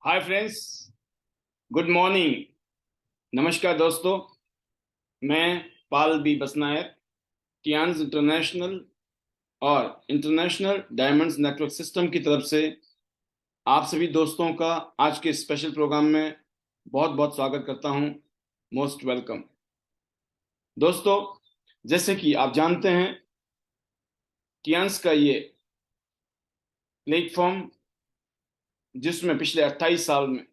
Hi friends, good morning. नमस्कार दोस्तों। मैं पाल बी बसनायक, टियान्स इंटरनेशनल और इंटरनेशनल डायमंड्स नेटवर्क सिस्टम की तरफ से आप सभी दोस्तों का आज के स्पेशल प्रोग्राम में बहुत बहुत स्वागत करता हूं। Most welcome. दोस्तों, जैसे कि आप जानते हैं, टियान्स का ये प्लेटफॉर्म जिसमें पिछले 28 साल में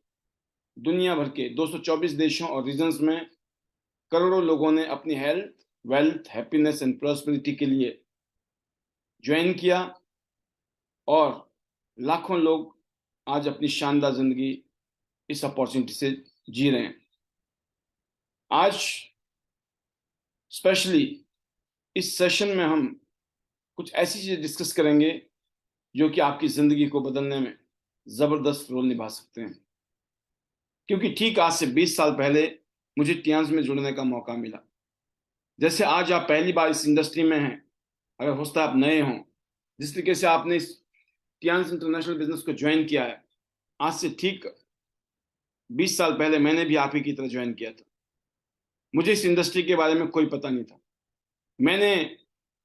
दुनिया भर के 224 देशों और रीजन्स में करोड़ों लोगों ने अपनी health, wealth, happiness and prosperity के लिए ज्वाइन किया और लाखों लोग आज अपनी शानदार जिंदगी इस अपॉर्चुनिटी से जी रहे हैं। आज स्पेशली इस सेशन में हम कुछ ऐसी चीजें डिस्कस करेंगे जो कि आपकी जिंदगी को बदलने में जबरदस्त रोल निभा सकते हैं। क्योंकि ठीक आज से 20 साल पहले मुझे टियान्स में जुड़ने का मौका मिला। जैसे आज आप पहली बार इस इंडस्ट्री में हैं, अगर हो सकता है आप नए हों, जिस तरीके से आपने इस टियान्स इंटरनेशनल बिजनेस को ज्वाइन किया है, आज से ठीक 20 साल पहले मैंने भी आप ही की तरह ज्वाइन किया था। मुझे इस इंडस्ट्री के बारे में कोई पता नहीं था। मैंने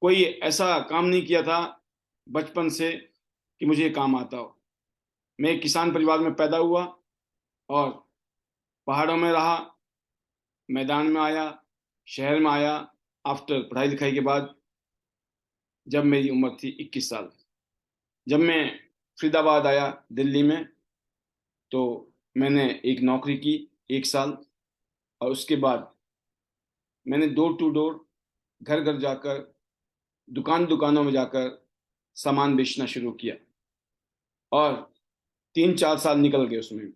कोई ऐसा काम नहीं किया था बचपन से कि मुझे ये काम आता हो। मैं एक किसान परिवार में पैदा हुआ और पहाड़ों में रहा, मैदान में आया, शहर में आया आफ्टर पढ़ाई लिखाई के बाद, जब मेरी उम्र थी 21 साल। जब मैं फरीदाबाद आया दिल्ली में, तो मैंने एक नौकरी की 1 साल, और उसके बाद मैंने डोर टू डोर, घर घर जाकर, दुकानों में जाकर सामान बेचना शुरू किया और 3-4 साल निकल गए उसमें।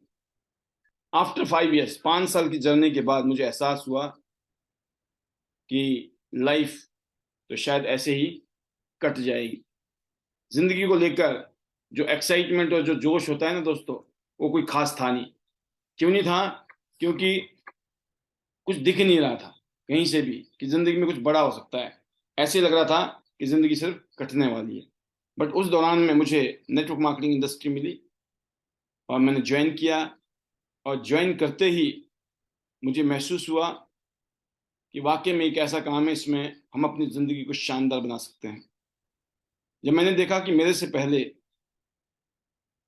आफ्टर 5 इयर्स, 5 साल की जर्नी के बाद मुझे एहसास हुआ कि लाइफ तो शायद ऐसे ही कट जाएगी। जिंदगी को लेकर जो एक्साइटमेंट और जो जोश होता है ना दोस्तों, वो कोई खास था नहीं। क्यों नहीं था? क्योंकि कुछ दिख नहीं रहा था कहीं से भी कि जिंदगी में कुछ बड़ा हो सकता है। ऐसे लग रहा था कि जिंदगी सिर्फ कटने वाली है। बट उस दौरान में मुझे नेटवर्क मार्केटिंग इंडस्ट्री मिली और मैंने ज्वाइन किया, और ज्वाइन करते ही मुझे महसूस हुआ कि वाकई में एक ऐसा काम है, इसमें हम अपनी ज़िंदगी को शानदार बना सकते हैं। जब मैंने देखा कि मेरे से पहले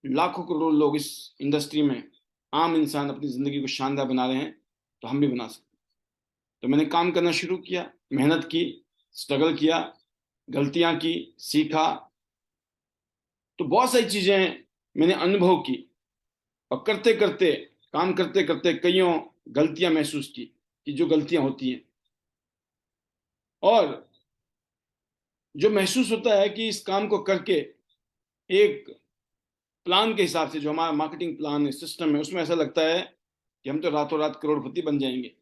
लाखों करोड़ लोग इस इंडस्ट्री में, आम इंसान अपनी ज़िंदगी को शानदार बना रहे हैं, तो हम भी बना सकते हैं। तो मैंने काम करना शुरू किया, मेहनत की, स्ट्रगल किया, गलतियां की, सीखा। तो बहुत सारी चीज़ें मैंने अनुभव की, और करते करते, काम करते करते कईयों गलतियां महसूस की कि जो गलतियां होती हैं। और जो महसूस होता है कि इस काम को करके एक प्लान के हिसाब से, जो हमारा मार्केटिंग प्लान है, सिस्टम है, उसमें ऐसा लगता है कि हम तो रातों रात करोड़पति बन जाएंगे।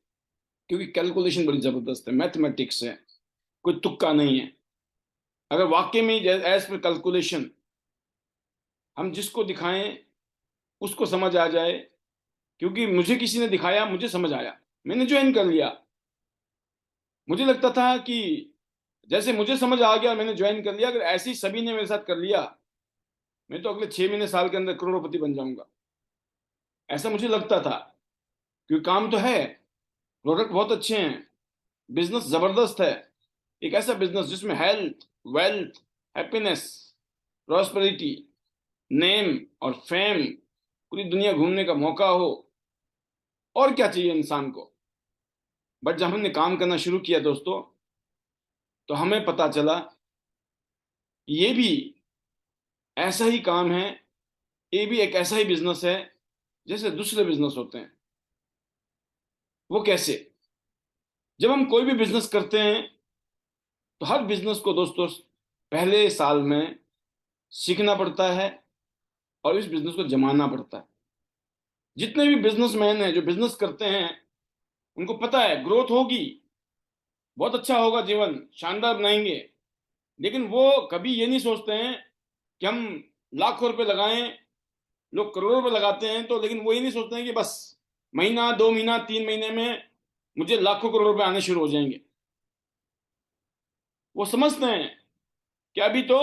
क्योंकि कैलकुलेशन बड़ी जबरदस्त है, मैथमेटिक्स है, कोई तुक्का नहीं है। अगर वाकई में एज पर कैलकुलेशन हम जिसको दिखाएं उसको समझ आ जाए, क्योंकि मुझे किसी ने दिखाया, मुझे समझ आया, मैंने ज्वाइन कर लिया। मुझे लगता था कि जैसे मुझे समझ आ गया, मैंने ज्वाइन कर लिया, अगर ऐसे ही सभी ने मेरे साथ कर लिया, मैं तो अगले 6 महीने, साल के अंदर करोड़पति बन जाऊंगा। ऐसा मुझे लगता था। क्योंकि काम तो है, प्रोडक्ट बहुत अच्छे हैं, बिजनेस जबरदस्त है। एक ऐसा बिजनेस जिसमें health, wealth, happiness, prosperity, name और फेम, पूरी दुनिया घूमने का मौका हो, और क्या चाहिए इंसान को। बट जब हमने काम करना शुरू किया दोस्तों, तो हमें पता चला कि ये भी ऐसा ही काम है, ये भी एक ऐसा ही बिजनेस है जैसे दूसरे बिजनेस होते हैं। वो कैसे? जब हम कोई भी बिजनेस करते हैं, तो हर बिजनेस को दोस्तों पहले साल में सीखना पड़ता है और इस बिजनेस को जमाना पड़ता है। जितने भी बिजनेसमैन हैं जो बिजनेस करते हैं, उनको पता है ग्रोथ होगी, बहुत अच्छा होगा, जीवन शानदार बनाएंगे। लेकिन वो कभी ये नहीं सोचते हैं कि हम लाखों रुपए लगाएं। लोग करोड़ों रुपए लगाते हैं, तो लेकिन वो ये नहीं सोचते हैं कि बस महीना, 2 महीना, 3 महीने में मुझे लाखों करोड़ रुपए आने शुरू हो जाएंगे। वो समझते हैं कि अभी तो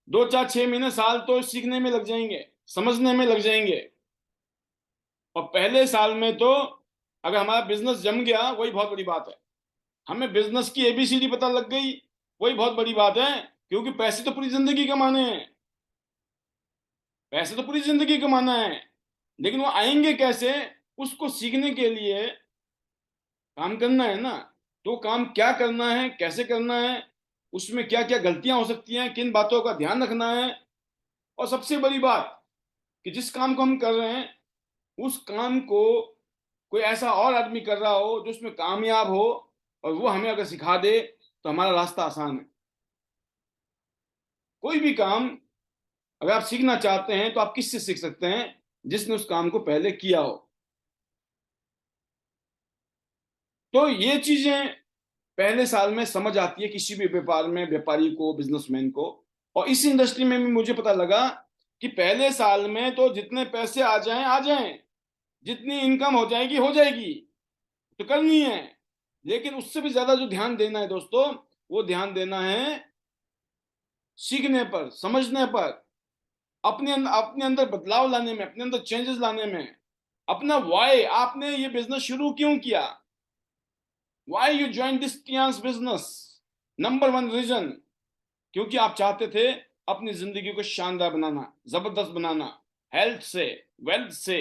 2, 4, 6 महीने, साल तो सीखने में लग जाएंगे, समझने में लग जाएंगे। और पहले साल में तो अगर हमारा बिजनेस जम गया वही बहुत बड़ी बात है। हमें बिजनेस की एबीसीडी पता लग गई वही बहुत बड़ी बात है, क्योंकि पैसे तो पूरी जिंदगी कमाने हैं। पैसे तो पूरी जिंदगी कमाना है, लेकिन वो आएंगे कैसे, उसको सीखने के लिए काम करना है ना। तो काम क्या करना है, कैसे करना है, उसमें क्या क्या गलतियां हो सकती हैं, किन बातों का ध्यान रखना है। और सबसे बड़ी बात कि जिस काम को हम कर रहे हैं उस काम को कोई ऐसा और आदमी कर रहा हो जो उसमें कामयाब हो, और वो हमें अगर सिखा दे तो हमारा रास्ता आसान है। कोई भी काम अगर आप सीखना चाहते हैं तो आप किससे सीख सकते हैं? जिसने उस काम को पहले किया हो। तो ये चीजें पहले साल में समझ आती है किसी भी व्यापार में, व्यापारी को, बिजनेसमैन को। और इस इंडस्ट्री में भी मुझे पता लगा कि पहले साल में तो जितने पैसे आ जाएं आ जाएं, जितनी इनकम हो जाएगी हो जाएगी, तो करनी है। लेकिन उससे भी ज्यादा जो ध्यान देना है दोस्तों, वो ध्यान देना है सीखने पर, समझने पर, अपने अंदर बदलाव लाने में, अपने अंदर चेंजेस लाने में। अपना वाई, आपने ये बिजनेस शुरू क्यों किया, why you join this Tiens business, number one reason, क्योंकि आप चाहते थे अपनी जिंदगी को शानदार बनाना, जबरदस्त बनाना, हेल्थ से, वेल्थ से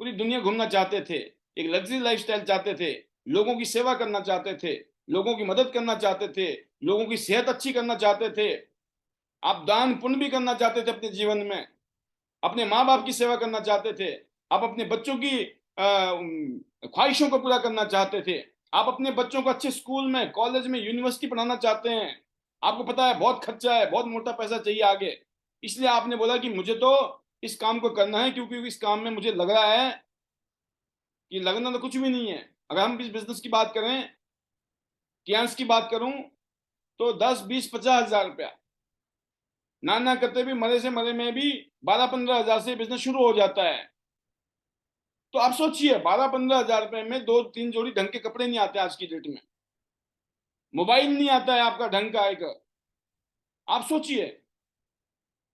पूरी दुनिया घूमना चाहते थे, एक लग्जरी लाइफस्टाइल चाहते थे, लोगों की सेवा करना चाहते थे, लोगों की मदद करना चाहते थे, लोगों की सेहत अच्छी करना चाहते थे। आप दान पुण्य भी करना चाहते थे अपने जीवन में, अपने माँ बाप की सेवा करना चाहते थे, आप अपने बच्चों की ख्वाहिशों को पूरा करना चाहते थे, आप अपने बच्चों को अच्छे स्कूल में, कॉलेज में, यूनिवर्सिटी पढ़ाना चाहते हैं। आपको पता है बहुत खर्चा है, बहुत मोटा पैसा चाहिए आगे, इसलिए आपने बोला कि मुझे तो इस काम को करना है, क्योंकि इस काम में मुझे लग रहा है कि लगना तो कुछ भी नहीं है। अगर हम इस बिजनेस की बात करें, कियांस की बात करूं, तो 10, 20, 50 हजार रुपया ना ना करते भी, मरे से मरे में भी 12, 15 हजार से बिजनेस शुरू हो जाता है। तो आप सोचिए, 12, 15 हजार रुपए में दो तीन जोड़ी ढंग के कपड़े नहीं आते आज की डेट में, मोबाइल नहीं आता है आपका ढंग का एक। आप सोचिए,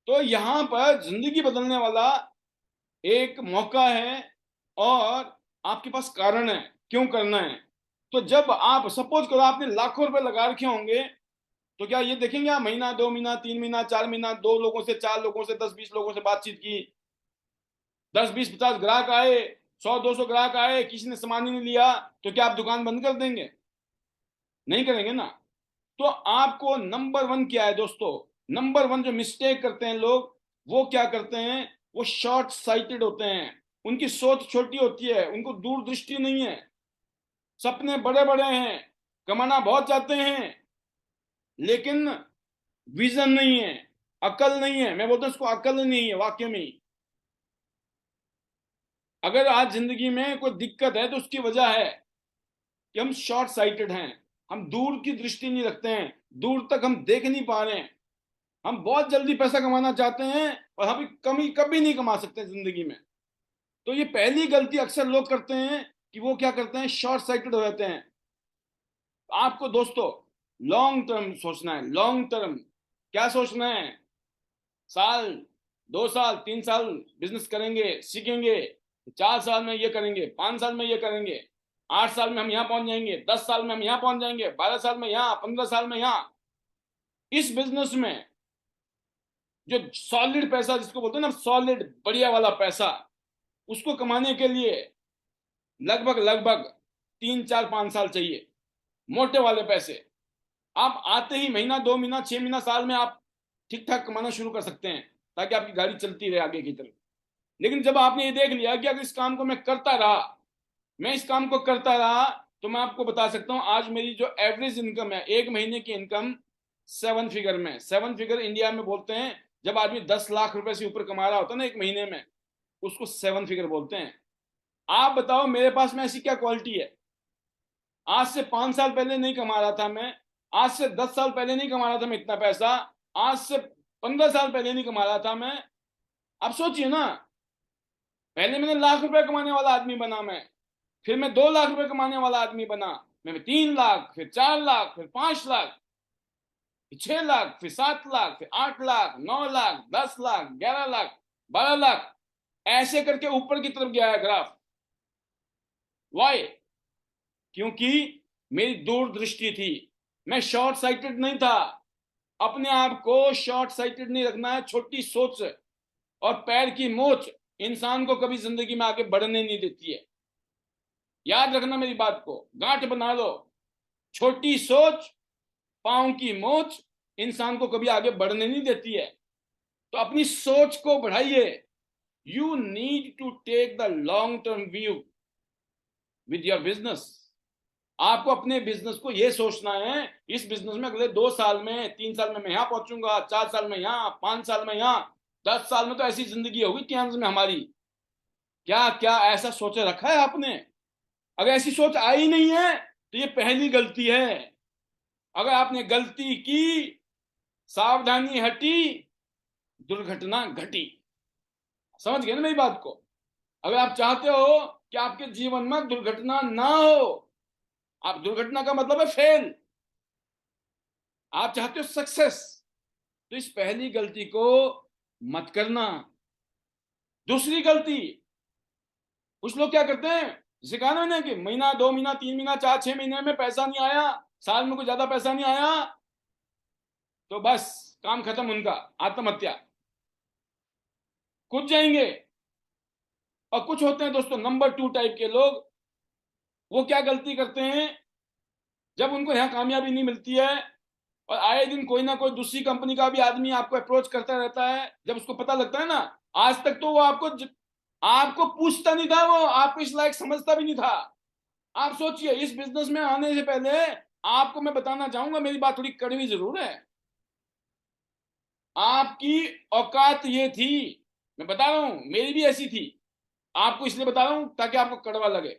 तो यहां पर जिंदगी बदलने वाला एक मौका है, और आपके पास कारण है क्यों करना है। तो जब आप सपोज करो आपने लाखों रुपए लगा रखे होंगे, तो क्या ये देखेंगे आप महीना, 2 महीना, 3 महीना, 4 महीना, 2 लोगों से, 4 लोगों से, 10, 20 लोगों से बातचीत की, 10, 20, 50 ग्राहक आए, 100, 200 ग्राहक आए, किसी ने सामान ही नहीं लिया, तो क्या आप दुकान बंद कर देंगे? नहीं करेंगे ना। तो आपको नंबर वन क्या है दोस्तों, नंबर वन जो मिस्टेक करते हैं लोग, वो क्या करते हैं, वो शॉर्ट साइटेड होते हैं। उनकी सोच छोटी होती है, उनको दूरदृष्टि नहीं है, सपने बड़े बड़े हैं, कमाना बहुत चाहते हैं, लेकिन विजन नहीं है, अकल नहीं है। मैं बोलता हूं इसको अकल नहीं है वाक्य में ही। अगर आज जिंदगी में कोई दिक्कत है तो उसकी वजह है कि हम शॉर्ट साइटेड हैं, हम दूर की दृष्टि नहीं रखते हैं, दूर तक हम देख नहीं पा रहे हैं। हम बहुत जल्दी पैसा कमाना चाहते हैं और हम कमी कभी नहीं कमा सकते जिंदगी में। तो ये पहली गलती अक्सर लोग करते हैं कि वो क्या करते हैं, शॉर्ट साइटेड हो जाते हैं। आपको दोस्तों लॉन्ग टर्म सोचना है, लॉन्ग टर्म। क्या सोचना है, साल, 2 साल, 3 साल बिजनेस करेंगे, सीखेंगे, 4 साल में ये करेंगे, 5 साल में ये करेंगे, 8 साल में हम यहाँ पहुंच जाएंगे, 10 साल में हम यहाँ पहुंच जाएंगे, 12 साल में यहाँ, 15 साल में यहाँ। इस बिजनेस में जो सॉलिड पैसा जिसको बोलते हैं ना, सॉलिड बढ़िया वाला पैसा, उसको कमाने के लिए लगभग लगभग 3, 4, 5 साल चाहिए, मोटे वाले पैसे। आप आते ही महीना, 2 महीना, 6 महीना, साल में आप ठीक ठाक कमाना शुरू कर सकते हैं, ताकि आपकी गाड़ी चलती रहे आगे की तरफ। लेकिन जब आपने ये देख लिया कि अगर इस काम को मैं करता रहा, मैं इस काम को करता रहा, तो मैं आपको बता सकता हूं आज मेरी जो एवरेज इनकम है, एक महीने की इनकम 7 फिगर में, 7 फिगर इंडिया में बोलते हैं जब आदमी 10 लाख रुपए से ऊपर कमा रहा होता है ना एक महीने में, उसको 7 फिगर बोलते हैं। आप बताओ मेरे पास में ऐसी क्या क्वालिटी है? आज से 5 साल पहले नहीं कमा रहा था मैं, आज से 10 साल पहले नहीं कमा रहा था मैं इतना पैसा, आज से 15 साल पहले नहीं कमा रहा था मैं। अब सोचिए ना, पहले मैंने लाख रुपए कमाने वाला आदमी बना मैं, फिर मैं 2 लाख रुपए कमाने वाला आदमी बना, मैं 3 लाख, फिर 4 लाख, फिर 5 लाख, फिर 6 लाख, फिर 7 लाख, फिर 8 लाख, 9 लाख, 10 लाख, 11 लाख, 12 लाख, ऐसे करके ऊपर की तरफ गया है ग्राफ। वाई? क्योंकि मेरी दूरदृष्टि थी, मैं शॉर्ट साइटेड नहीं था। अपने आप को शॉर्ट साइटेड नहीं रखना है। छोटी सोच और पैर की मोच इंसान को कभी जिंदगी में आगे बढ़ने नहीं देती है। याद रखना मेरी बात को, गांठ बना लो। छोटी सोच, पांव की मोच इंसान को कभी आगे बढ़ने नहीं देती है। तो अपनी सोच को बढ़ाइए। You need to take the long term view with your business. आपको अपने बिजनेस को यह सोचना है, इस बिजनेस में अगले 2 साल में, 3 साल में मैं यहां पहुंचूंगा, 4 साल में यहां, 5 साल में यहां, 10 साल में तो ऐसी जिंदगी होगी टेंस में हमारी। क्या क्या ऐसा सोचे रखा है आपने? अगर ऐसी सोच आई नहीं है तो ये पहली गलती है। अगर आपने गलती की, सावधानी हटी, दुर्घटना घटी। समझ गए ना मेरी बात को? अगर आप चाहते हो कि आपके जीवन में दुर्घटना ना हो, आप दुर्घटना का मतलब है फेल, आप चाहते हो सक्सेस, तो इस पहली गलती को मत करना। दूसरी गलती, कुछ लोग क्या करते हैं, जिसे कहा ना मैंने कि महीना, 2 महीना, 3 महीना, 4, 6 महीने में पैसा नहीं आया, साल में कोई ज्यादा पैसा नहीं आया, तो बस काम खत्म उनका, आत्महत्या, कूद जाएंगे। और कुछ होते हैं दोस्तों नंबर 2 टाइप के लोग, वो क्या गलती करते हैं, जब उनको यहाँ कामयाबी नहीं मिलती है और आए दिन कोई ना कोई दूसरी कंपनी का भी आदमी आपको अप्रोच करता रहता है, जब उसको पता लगता है ना, आज तक तो वो आपको पूछता नहीं था, वो आपको इस लायक समझता भी नहीं था। आप सोचिए, इस बिजनेस में आने से पहले आपको मैं बताना चाहूंगा, मेरी बात थोड़ी कड़वी जरूर है, आपकी औकात ये थी, मैं बता रहा हूं मेरी भी ऐसी थी, आपको इसलिए बता रहा हूं ताकि आपको कड़वा लगे।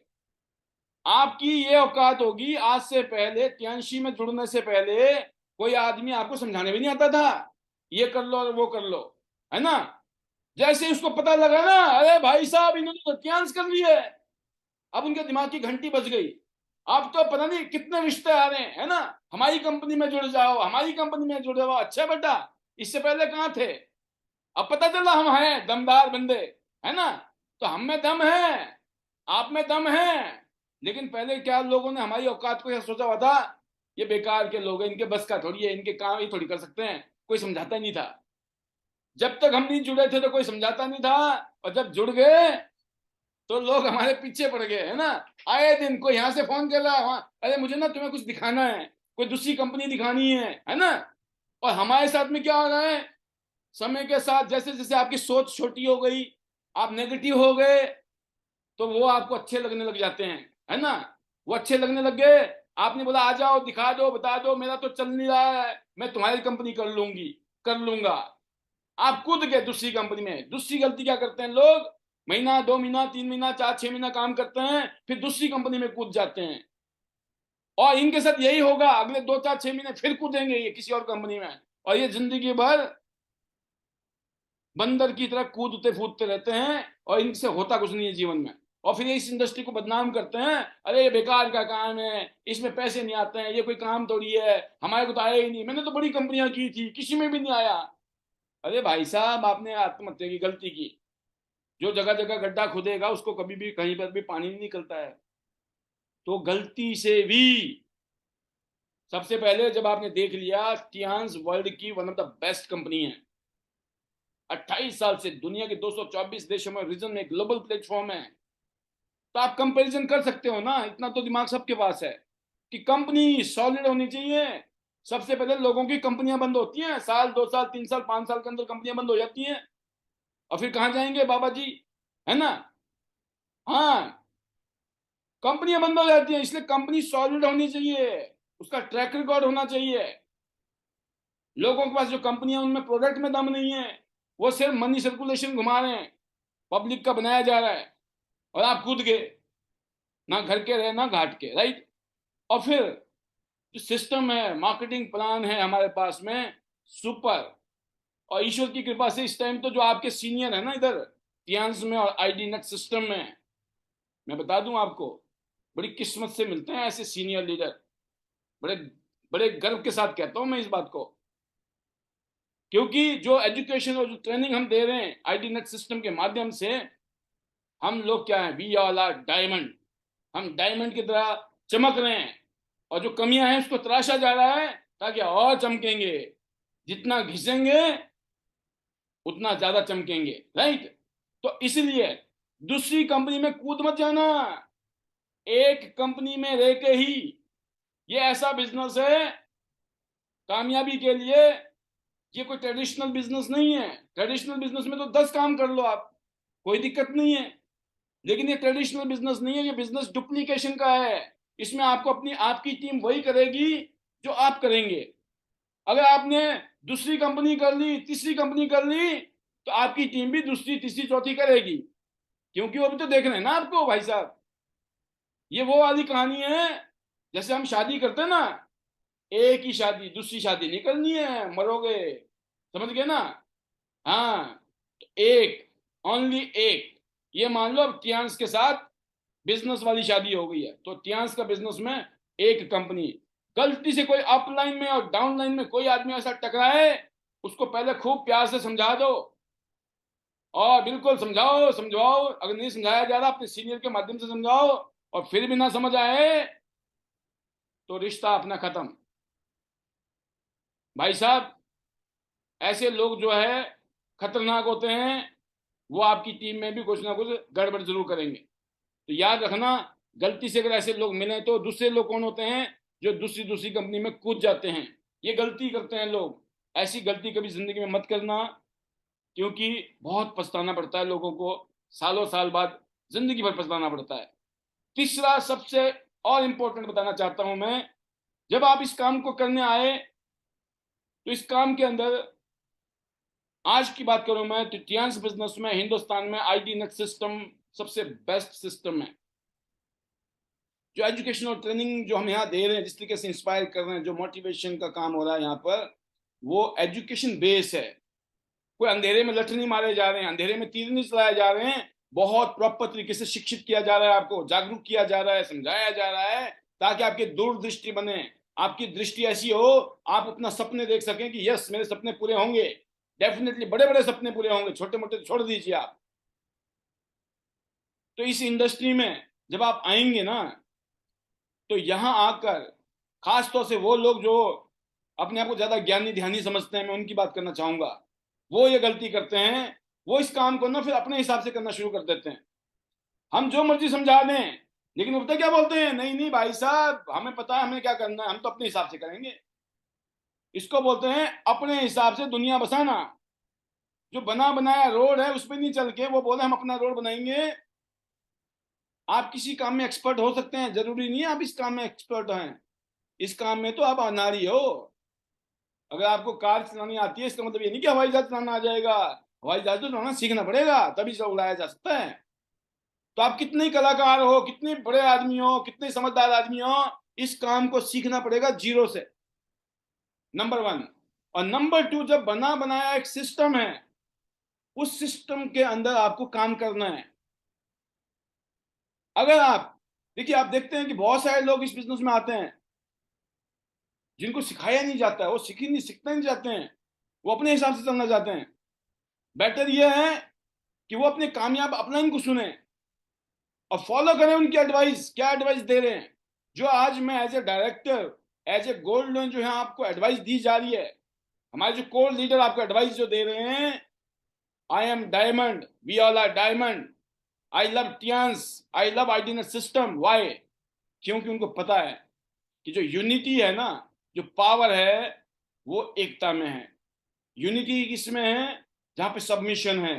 आपकी ये औकात होगी, आज से पहले त्यांशी में जुड़ने से पहले कोई आदमी आपको समझाने भी नहीं आता था, ये कर लो और वो कर लो, है ना? जैसे ही उसको पता लगा ना, अरे भाई साहब इन्होंने तो त्यांश कर लिया है, अब उनके दिमाग की घंटी बज गई। अब तो पता नहीं कितने रिश्ते आ रहे हैं, है ना, हमारी कंपनी में जुड़ जाओ, हमारी कंपनी में जुड़ जाओ। अच्छा बेटा, इससे पहले कहाँ थे? अब पता चला हम हैं दमदार बंदे, है ना? तो हम में दम है, आप में दम है। लेकिन पहले क्या लोगों ने हमारी औकात को यह सोचा हुआ था, ये बेकार के लोग हैं, इनके बस का थोड़ी है, इनके काम ये थोड़ी कर सकते हैं, कोई समझाता ही नहीं था। जब तक हम नहीं जुड़े थे तो कोई समझाता नहीं था, और जब जुड़ गए तो लोग हमारे पीछे पड़ गए, है ना? आए दिन कोई यहाँ से फोन कर रहा है, वहां, अरे मुझे ना तुम्हें कुछ दिखाना है, कोई दूसरी कंपनी दिखानी है ना? और हमारे साथ में क्या हो रहा है, समय के साथ जैसे जैसे आपकी सोच छोटी हो गई, आप नेगेटिव हो गए, तो वो आपको अच्छे लगने लग जाते हैं, है ना? वो अच्छे लगने लग गए। आपने बोला आ जाओ, दिखा दो, बता दो, मेरा तो चल नहीं रहा है, मैं तुम्हारी कंपनी कर लूंगी, कर लूंगा। आप कूद गए दूसरी कंपनी में। दूसरी गलती क्या करते हैं लोग, महीना, 2 महीना, 3 महीना, 4, 6 महीना काम करते हैं, फिर दूसरी कंपनी में कूद जाते हैं। और इनके साथ यही होगा, अगले 2, 4, 6 महीने फिर कूदेंगे ये किसी और कंपनी में, और ये जिंदगी भर बंदर की तरह कूदते फूदते रहते हैं, और इनसे होता कुछ नहीं है जीवन में। और फिर ये इस इंडस्ट्री को बदनाम करते हैं, अरे ये बेकार का काम है, इसमें पैसे नहीं आते हैं, ये कोई काम थोड़ी है, हमारे को तो आया ही नहीं, मैंने तो बड़ी कंपनियां की थी, किसी में भी नहीं आया। अरे भाई साहब, आपने आत्महत्या की गलती की। जो जगह जगह गड्ढा खुदेगा उसको कभी भी कहीं पर भी पानी नहीं निकलता है। तो गलती से भी, सबसे पहले जब आपने देख लिया टियान्स वर्ल्ड की one of the best company है, 28 साल से दुनिया के 224 देशों में, रीजन में ग्लोबल प्लेटफॉर्म है, तो आप कंपैरिजन कर सकते हो ना, इतना तो दिमाग सबके पास है कि कंपनी सॉलिड होनी चाहिए। सबसे पहले लोगों की कंपनियां बंद होती हैं, साल, 2 साल, 3 साल, 5 साल के अंदर कंपनियां बंद हो जाती हैं, और फिर कहां जाएंगे बाबा जी, है ना? हाँ, कंपनियां बंद हो जाती हैं, इसलिए कंपनी सॉलिड होनी चाहिए, उसका ट्रैक रिकॉर्ड होना चाहिए। लोगों के पास जो कंपनियां, उनमें प्रोडक्ट में दम नहीं है, वो सिर्फ मनी सर्कुलेशन घुमा रहे हैं, पब्लिक का बनाया जा रहा है, और आप कूद गए, ना घर के रहे ना घाट के, राइट? और फिर जो सिस्टम है, मार्केटिंग प्लान है हमारे पास में, सुपर। और ईश्वर की कृपा से इस टाइम तो जो आपके सीनियर है ना इधर टियान्स में और आईडी नेट सिस्टम में, मैं बता दूं आपको, बड़ी किस्मत से मिलते हैं ऐसे सीनियर लीडर। बड़े बड़े गर्व के साथ कहता हूं मैं इस बात को, क्योंकि जो एजुकेशन और जो ट्रेनिंग हम दे रहे हैं आईडी नेट सिस्टम के माध्यम से, हम लोग क्या है, वी ऑल आर डायमंड। हम डायमंड की तरह चमक रहे हैं, और जो कमियां हैं उसको तराशा जा रहा है ताकि और चमकेंगे। जितना घिसेंगे उतना ज्यादा चमकेंगे, राइट? तो इसलिए दूसरी कंपनी में कूद मत जाना। एक कंपनी में रह के ही, ये ऐसा बिजनेस है कामयाबी के लिए, ये कोई ट्रेडिशनल बिजनेस नहीं है। ट्रेडिशनल बिजनेस में तो 10 काम कर लो आप, कोई दिक्कत नहीं है। लेकिन ये ट्रेडिशनल बिजनेस नहीं है, ये बिजनेस डुप्लीकेशन का है। इसमें आपको अपनी आपकी टीम वही करेगी जो आप करेंगे। अगर आपने दूसरी कंपनी कर ली, तीसरी कंपनी कर ली, तो आपकी टीम भी दूसरी, तीसरी, चौथी करेगी, क्योंकि वो भी तो देख रहे हैं ना आपको भाई साहब। ये वो वाली कहानी है, जैसे हम शादी करते हैं ना, एक ही शादी, दूसरी शादी नहीं करनी है, मरोगे। समझ गए ना? हाँ, तो एक, ओनली एक। ये मान लो अब टियांस के साथ बिजनेस वाली शादी हो गई है, तो टियांस का बिजनेस में एक कंपनी। गलती से कोई अप लाइन में और डाउन लाइन में कोई आदमी ऐसा टकराए, उसको पहले खूब प्यार से समझा दो, और बिल्कुल समझाओ, समझाओ। अगर नहीं समझाया जा रहा, अपने सीनियर के माध्यम से समझाओ, और फिर भी ना समझ आए तो रिश्ता अपना खत्म। भाई साहब, ऐसे लोग जो है खतरनाक होते हैं, वो आपकी टीम में भी कुछ ना कुछ गड़बड़ जरूर करेंगे। तो याद रखना, गलती से अगर ऐसे लोग मिले तो दूसरे लोग कौन होते हैं? जो दूसरी दूसरी कंपनी में कूद जाते हैं। ये गलती करते हैं लोग, ऐसी गलती कभी जिंदगी में मत करना, क्योंकि बहुत पछताना पड़ता है लोगों को, सालों साल बाद जिंदगी भर पछताना पड़ता है। तीसरा सबसे और इंपॉर्टेंट बताना चाहता हूं मैं, जब आप इस काम को करने आए, तो इस काम के अंदर, आज की बात करूं मैं, तो टियांस बिजनेस में हिंदुस्तान में आईडी नेट सिस्टम सबसे बेस्ट सिस्टम है। जो एजुकेशन और ट्रेनिंग जो हम यहाँ दे रहे हैं, जिस तरीके से इंस्पायर कर रहे हैं, जो मोटिवेशन का काम हो रहा है यहाँ पर, वो एजुकेशन बेस है। कोई अंधेरे में लठ नहीं मारे जा रहे हैं, अंधेरे में तीर नहीं चलाए जा रहे हैं। बहुत प्रॉपर तरीके से शिक्षित किया जा रहा है, आपको जागरूक किया जा रहा है, समझाया जा रहा है, ताकि आपकी दूरदृष्टि बने, आपकी दृष्टि ऐसी हो, आप अपना सपने देख सकें कि यस, मेरे सपने पूरे होंगे। डेफिनेटली बड़े बड़े सपने पूरे होंगे, छोटे मोटे तो छोड़ दीजिए आप। तो इस इंडस्ट्री में जब आप आएंगे ना, तो यहां आकर, खास तौर से वो लोग जो अपने आप को ज्यादा ज्ञानी ध्यानी समझते हैं, मैं उनकी बात करना चाहूंगा। वो ये गलती करते हैं, वो इस काम को ना फिर अपने हिसाब से करना शुरू कर देते हैं। हम जो मर्जी समझा दें, लेकिन वो पता क्या बोलते हैं? नहीं नहीं भाई साहब, हमें पता है हमें क्या करना है, हम तो अपने हिसाब से करेंगे। इसको बोलते हैं अपने हिसाब से दुनिया बसाना। जो बना बनाया रोड है उस पर नहीं चल के वो बोले हम अपना रोड बनाएंगे। आप किसी काम में एक्सपर्ट हो सकते हैं, जरूरी नहीं है आप इस काम में एक्सपर्ट हैं। इस काम में तो आप अनारी हो। अगर आपको कार चलानी आती है, इसका मतलब ये नहीं कि हवाई जहाज चलाना आ जाएगा। हवाई जहाज तो चलाना सीखना पड़ेगा, तभी से उड़ाया जा सकता है। तो आप कितने ही कलाकार हो, कितने बड़े आदमी हो, कितने समझदार आदमी हो, इस काम को सीखना पड़ेगा जीरो से, नंबर वन। और नंबर टू, जब बना बनाया एक सिस्टम है, उस सिस्टम के अंदर आपको काम करना है। अगर आप देखिए, आप देखते हैं कि बहुत सारे लोग इस बिजनेस में आते हैं जिनको सिखाया नहीं जाता है, वो सीखना नहीं चाहते हैं, वो अपने हिसाब से चलना चाहते हैं। बेटर ये है कि वो अपने कामयाब अपलाइन को सुने और फॉलो करें उनकी एडवाइस, क्या एडवाइस दे रहे हैं। जो आज मैं as a director, as a gold loan जो है आपको एडवाइस दी जा रही है, हमारे जो कोर लीडर आपको एडवाइस जो दे रहे हैं, I am diamond, we all are diamond, I love Tiens, I love IDnet system. Why? क्योंकि उनको पता है कि जो यूनिटी है ना, जो पावर है, वो एकता में है। यूनिटी किसमें है? जहां पे सबमिशन है।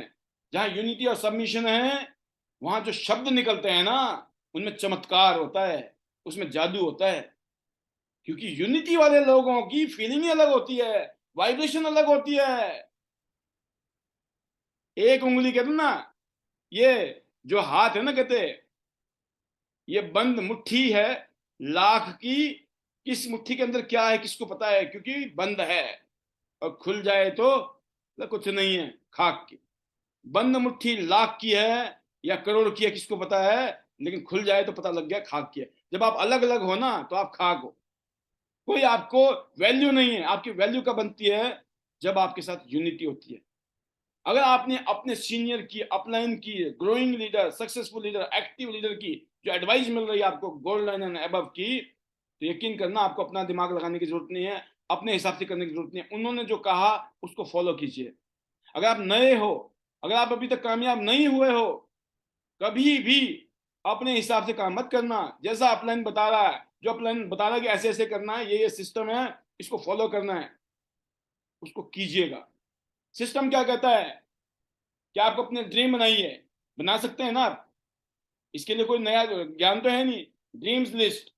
जहां यूनिटी और सबमिशन है, वहां जो शब्द निकलते हैं ना, उनमें चमत्कार होता है, उसमें जादू होता है। क्योंकि यूनिटी वाले लोगों की फीलिंग ही अलग होती है, वाइब्रेशन अलग होती है। एक उंगली कहते ना, ये जो हाथ है ना, कहते ये बंद मुट्ठी है लाख की, किस मुट्ठी के अंदर क्या है किसको पता है, क्योंकि बंद है। और खुल जाए तो कुछ नहीं है, खाक की। बंद मुट्ठी लाख की है या करोड़ की है, किसको पता है, लेकिन खुल जाए तो पता लग गया खाक की है। जब आप अलग अलग हो ना, तो आप खाक हो, कोई आपको वैल्यू नहीं है। आपकी वैल्यू कब बनती है? जब आपके साथ यूनिटी होती है। अगर आपने अपने सीनियर की, अपलाइन की, growing leader, successful leader, active leader की जो एडवाइस मिल रही है आपको गोल्ड लाइन एंड अबव की, तो यकीन करना आपको अपना दिमाग लगाने की जरूरत नहीं है, अपने हिसाब से करने की जरूरत नहीं है। उन्होंने जो कहा उसको फॉलो कीजिए। अगर आप नए हो, अगर आप अभी तक कामयाब नहीं हुए हो, कभी भी अपने हिसाब से काम मत करना। जैसा अपलाइन बता रहा है, जो अपलाइन बता रहा है कि ऐसे ऐसे करना है, ये सिस्टम है, इसको फॉलो करना है, उसको कीजिएगा। सिस्टम क्या कहता है कि आपको अपने ड्रीम बनाइए, बना सकते हैं ना आप, इसके लिए कोई नया ज्ञान तो है नहीं। ड्रीम्स लिस्ट,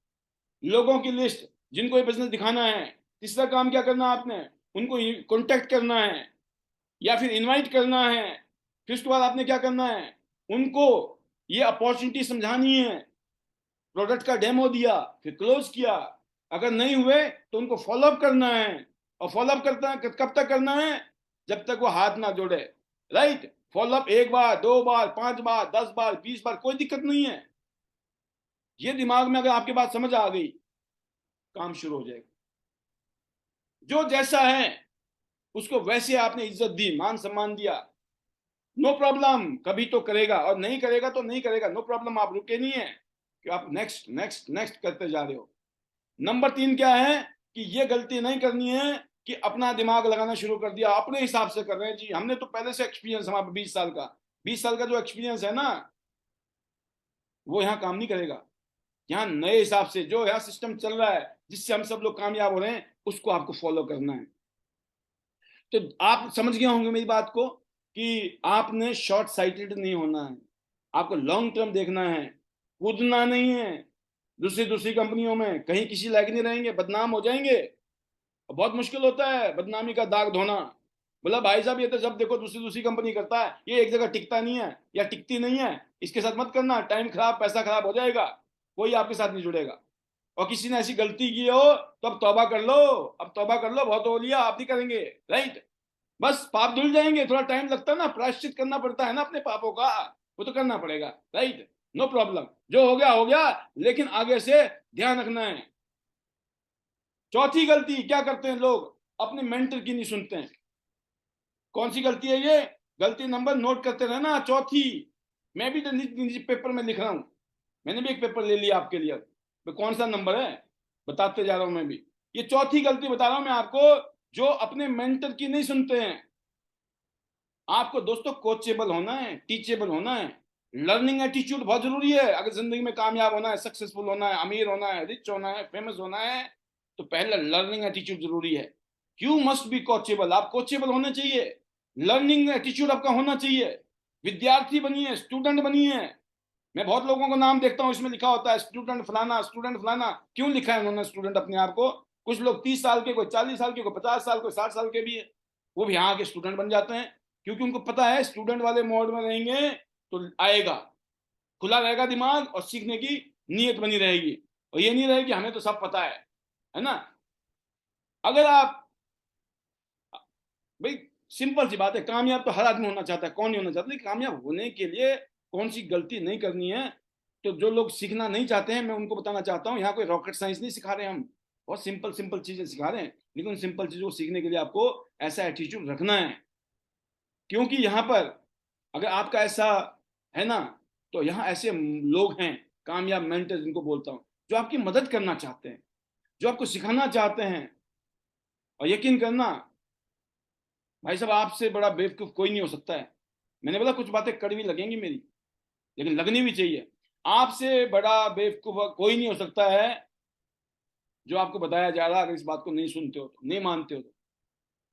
लोगों की लिस्ट जिनको ये बिजनेस दिखाना है। तीसरा काम क्या करना है आपने, उनको कांटेक्ट करना है या फिर इनवाइट करना है। फिर उसके बाद आपने क्या करना है, उनको ये अपॉर्चुनिटी समझानी है, प्रोडक्ट का डेमो दिया, फिर क्लोज किया। अगर नहीं हुए तो उनको फॉलोअप करना है। और फॉलोअप करता है कब तक करना है, जब तक वो हाथ ना जोड़े। राइट, फॉलोअप 1 बार 2 बार 5 बार 10 बार 20 बार, कोई दिक्कत नहीं है। ये दिमाग में अगर आपके बात समझ आ गई, काम शुरू हो जाएगा। जो जैसा है उसको वैसे आपने इज्जत दी, मान सम्मान दिया, नो प्रॉब्लम, कभी तो करेगा और नहीं करेगा तो नहीं करेगा, नो प्रॉब्लम। आप रुके नहीं है कि आप नेक्स्ट नेक्स्ट नेक्स्ट करते जा रहे हो। नंबर 3 क्या है कि ये गलती नहीं करनी है कि अपना दिमाग लगाना शुरू कर दिया, अपने हिसाब से कर रहे हैं जी, हमने तो पहले से एक्सपीरियंस, हमारा 20 साल का, 20 साल का जो एक्सपीरियंस है ना, वो यहाँ काम नहीं करेगा। यहाँ नए हिसाब से जो यहाँ सिस्टम चल रहा है, जिससे हम सब लोग कामयाब हो रहे हैं, उसको आपको फॉलो करना है। तो आप समझ गए होंगे मेरी बात को कि आपने शॉर्ट साइटेड नहीं होना है, आपको लॉन्ग टर्म देखना है, कूदना नहीं है दूसरी दूसरी कंपनियों में, कहीं किसी लायक नहीं रहेंगे, बदनाम हो जाएंगे। बहुत मुश्किल होता है बदनामी का दाग धोना। बोला भाई साहब ये तो जब देखो दूसरी दूसरी कंपनी करता है, ये एक जगह टिकता नहीं है या टिकती नहीं है, इसके साथ मत करना, टाइम खराब पैसा खराब हो जाएगा, कोई आपके साथ नहीं जुड़ेगा। और किसी ने ऐसी गलती की हो तो अब तौबा कर लो, अब तौबा कर लो, बहुत हो लिया, आप नहीं करेंगे। राइट, बस पाप धुल जाएंगे, थोड़ा टाइम लगता है ना, प्रायश्चित करना पड़ता है ना अपने पापों का, वो तो करना पड़ेगा। राइट, नो प्रॉब्लम, जो हो गया, लेकिन आगे से ध्यान रखना है। चौथी गलती क्या करते हैं लोग, अपने मेंटर की नहीं सुनते हैं। कौन सी गलती है ये, गलती नंबर नोट करते रहना, चौथी। मैं भी निजी पेपर में लिख रहा हूं, मैंने भी एक पेपर ले लिया आपके लिए, तो कौन सा नंबर है बताते जा रहा हूं मैं भी। ये चौथी गलती बता रहा हूं मैं आपको, जो अपने मेंटर की नहीं सुनते हैं। आपको दोस्तों कोचेबल होना है, टीचेबल होना है। लर्निंग एटीट्यूड बहुत जरूरी है। अगर जिंदगी में कामयाब होना है, सक्सेसफुल होना है, अमीर होना है, रिच होना है, फेमस होना है, तो पहले लर्निंग एटीट्यूड जरूरी है। यू मस्ट बी कोचेबल, आप कोचेबल होने चाहिए, लर्निंग एटीट्यूड आपका होना चाहिए। विद्यार्थी बनिए, स्टूडेंट बनिए। मैं बहुत लोगों को नाम देखता हूं, इसमें लिखा होता है स्टूडेंट फलाना, स्टूडेंट फलाना। क्यों लिखा है उन्होंने स्टूडेंट अपने आप को? कुछ लोग 30 साल के, कोई 40 साल के, कोई 50 साल, कोई 60 साल के भी है, वो भी यहाँ के स्टूडेंट बन जाते हैं, क्योंकि उनको पता है स्टूडेंट वाले मोड में रहेंगे तो आएगा, खुला रहेगा दिमाग और सीखने की नीयत बनी रहेगी। और ये नहीं रहेगी हमें तो सब पता है ना। अगर आप, भाई सिंपल सी बात है, कामयाब तो हर आदमी होना चाहता है, कौन नहीं होना चाहता, लेकिन कामयाब होने के लिए कौन सी गलती नहीं करनी है। तो जो लोग सीखना नहीं चाहते हैं, मैं उनको बताना चाहता हूँ, यहाँ कोई रॉकेट साइंस नहीं सिखा रहे हम, बहुत सिंपल सिंपल चीजें सिखा रहे हैं। लेकिन उन सिंपल चीजों को सीखने के लिए आपको ऐसा एटीट्यूड रखना है, क्योंकि यहाँ पर अगर आपका ऐसा है ना, तो यहाँ ऐसे लोग हैं, कामयाब मेंटर जिनको बोलता हूँ, जो आपकी मदद करना चाहते हैं, जो आपको सिखाना चाहते हैं। और यकीन करना भाई साहब, आपसे बड़ा बेवकूफ कोई नहीं हो सकता है। मैंने बोला कुछ बातें कड़वी लगेंगी मेरी, लेकिन लगनी भी चाहिए। आपसे बड़ा बेवकूफ कोई नहीं हो सकता है जो आपको बताया जा रहा है। अगर इस बात को नहीं सुनते हो, तो नहीं मानते हो, तो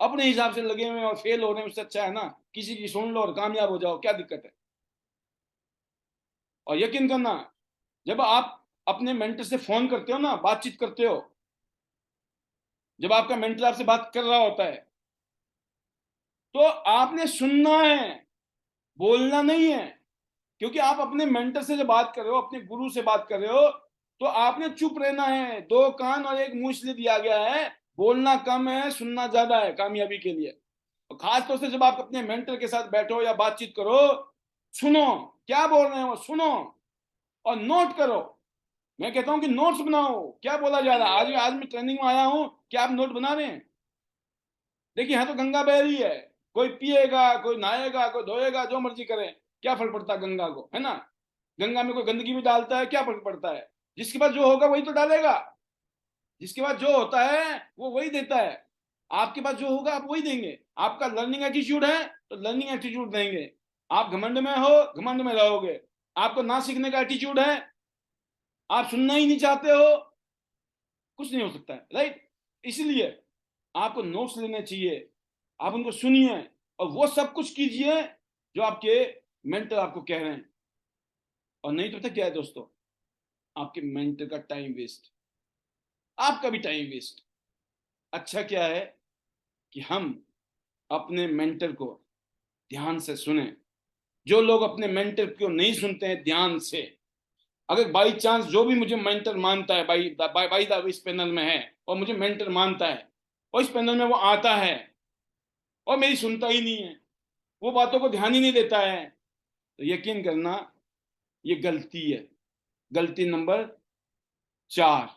अपने हिसाब से लगे हुए और फेल हो रहे हैं, उससे अच्छा है ना किसी की सुन लो और कामयाब हो जाओ, क्या दिक्कत है। और यकीन करना, जब आप अपने मेंटर से फोन करते हो ना, बातचीत करते हो, जब आपका मेंटर आपसे बात कर रहा होता है, तो आपने सुनना है, बोलना नहीं है। क्योंकि आप अपने मेंटर से जब बात कर रहे हो, अपने गुरु से बात कर रहे हो, तो आपने चुप रहना है। 2 कान और 1 मुंह इसलिए दिया गया है, बोलना कम है, सुनना ज्यादा है कामयाबी के लिए। और खास तौर से जब आप अपने मेंटर के साथ बैठो या बातचीत करो, सुनो क्या बोल रहे हैं वो, सुनो और नोट करो। मैं कहता हूं कि नोट्स बनाओ, क्या बोला जा रहा है। आज आज मैं ट्रेनिंग में आया हूं, क्या आप नोट बना रहे हैं? देखिए यहाँ तो गंगा बह रही है, कोई पिएगा, कोई नहाएगा, कोई धोएगा, जो मर्जी करे, क्या फर्क पड़ता गंगा को, है ना। गंगा में कोई गंदगी भी डालता है, क्या फर्क पड़ता है? जिसके पास जो होगा वही तो डालेगा, जिसके पास जो होता है वो वही देता है। आपके पास जो होगा आप वही देंगे। आपका लर्निंग एटीट्यूड है तो लर्निंग एटीट्यूड देंगे। आप घमंड में हो, घमंड में रहोगे। आपको ना सीखने का एटीट्यूड है, आप सुनना ही नहीं चाहते हो, कुछ नहीं हो सकता है, राइट? इसलिए आपको नोट्स लेने चाहिए, आप उनको सुनिए और वो सब कुछ कीजिए जो आपके मेंटर आपको कह रहे हैं। और नहीं तो पता क्या है दोस्तों, आपके मेंटर का टाइम वेस्ट, आपका भी टाइम वेस्ट। अच्छा क्या है कि हम अपने मेंटर को ध्यान से सुने। जो लोग अपने मेंटर को नहीं सुनते हैं ध्यान से, अगर बाई चांस जो भी मुझे मेंटर मानता है, बाई बाई बाई द इस पैनल में है और मुझे मेंटर मानता है और इस पैनल में वो आता है और मेरी सुनता ही नहीं है, वो बातों को ध्यान ही नहीं देता है, तो यकीन करना ये गलती है। गलती नंबर 4।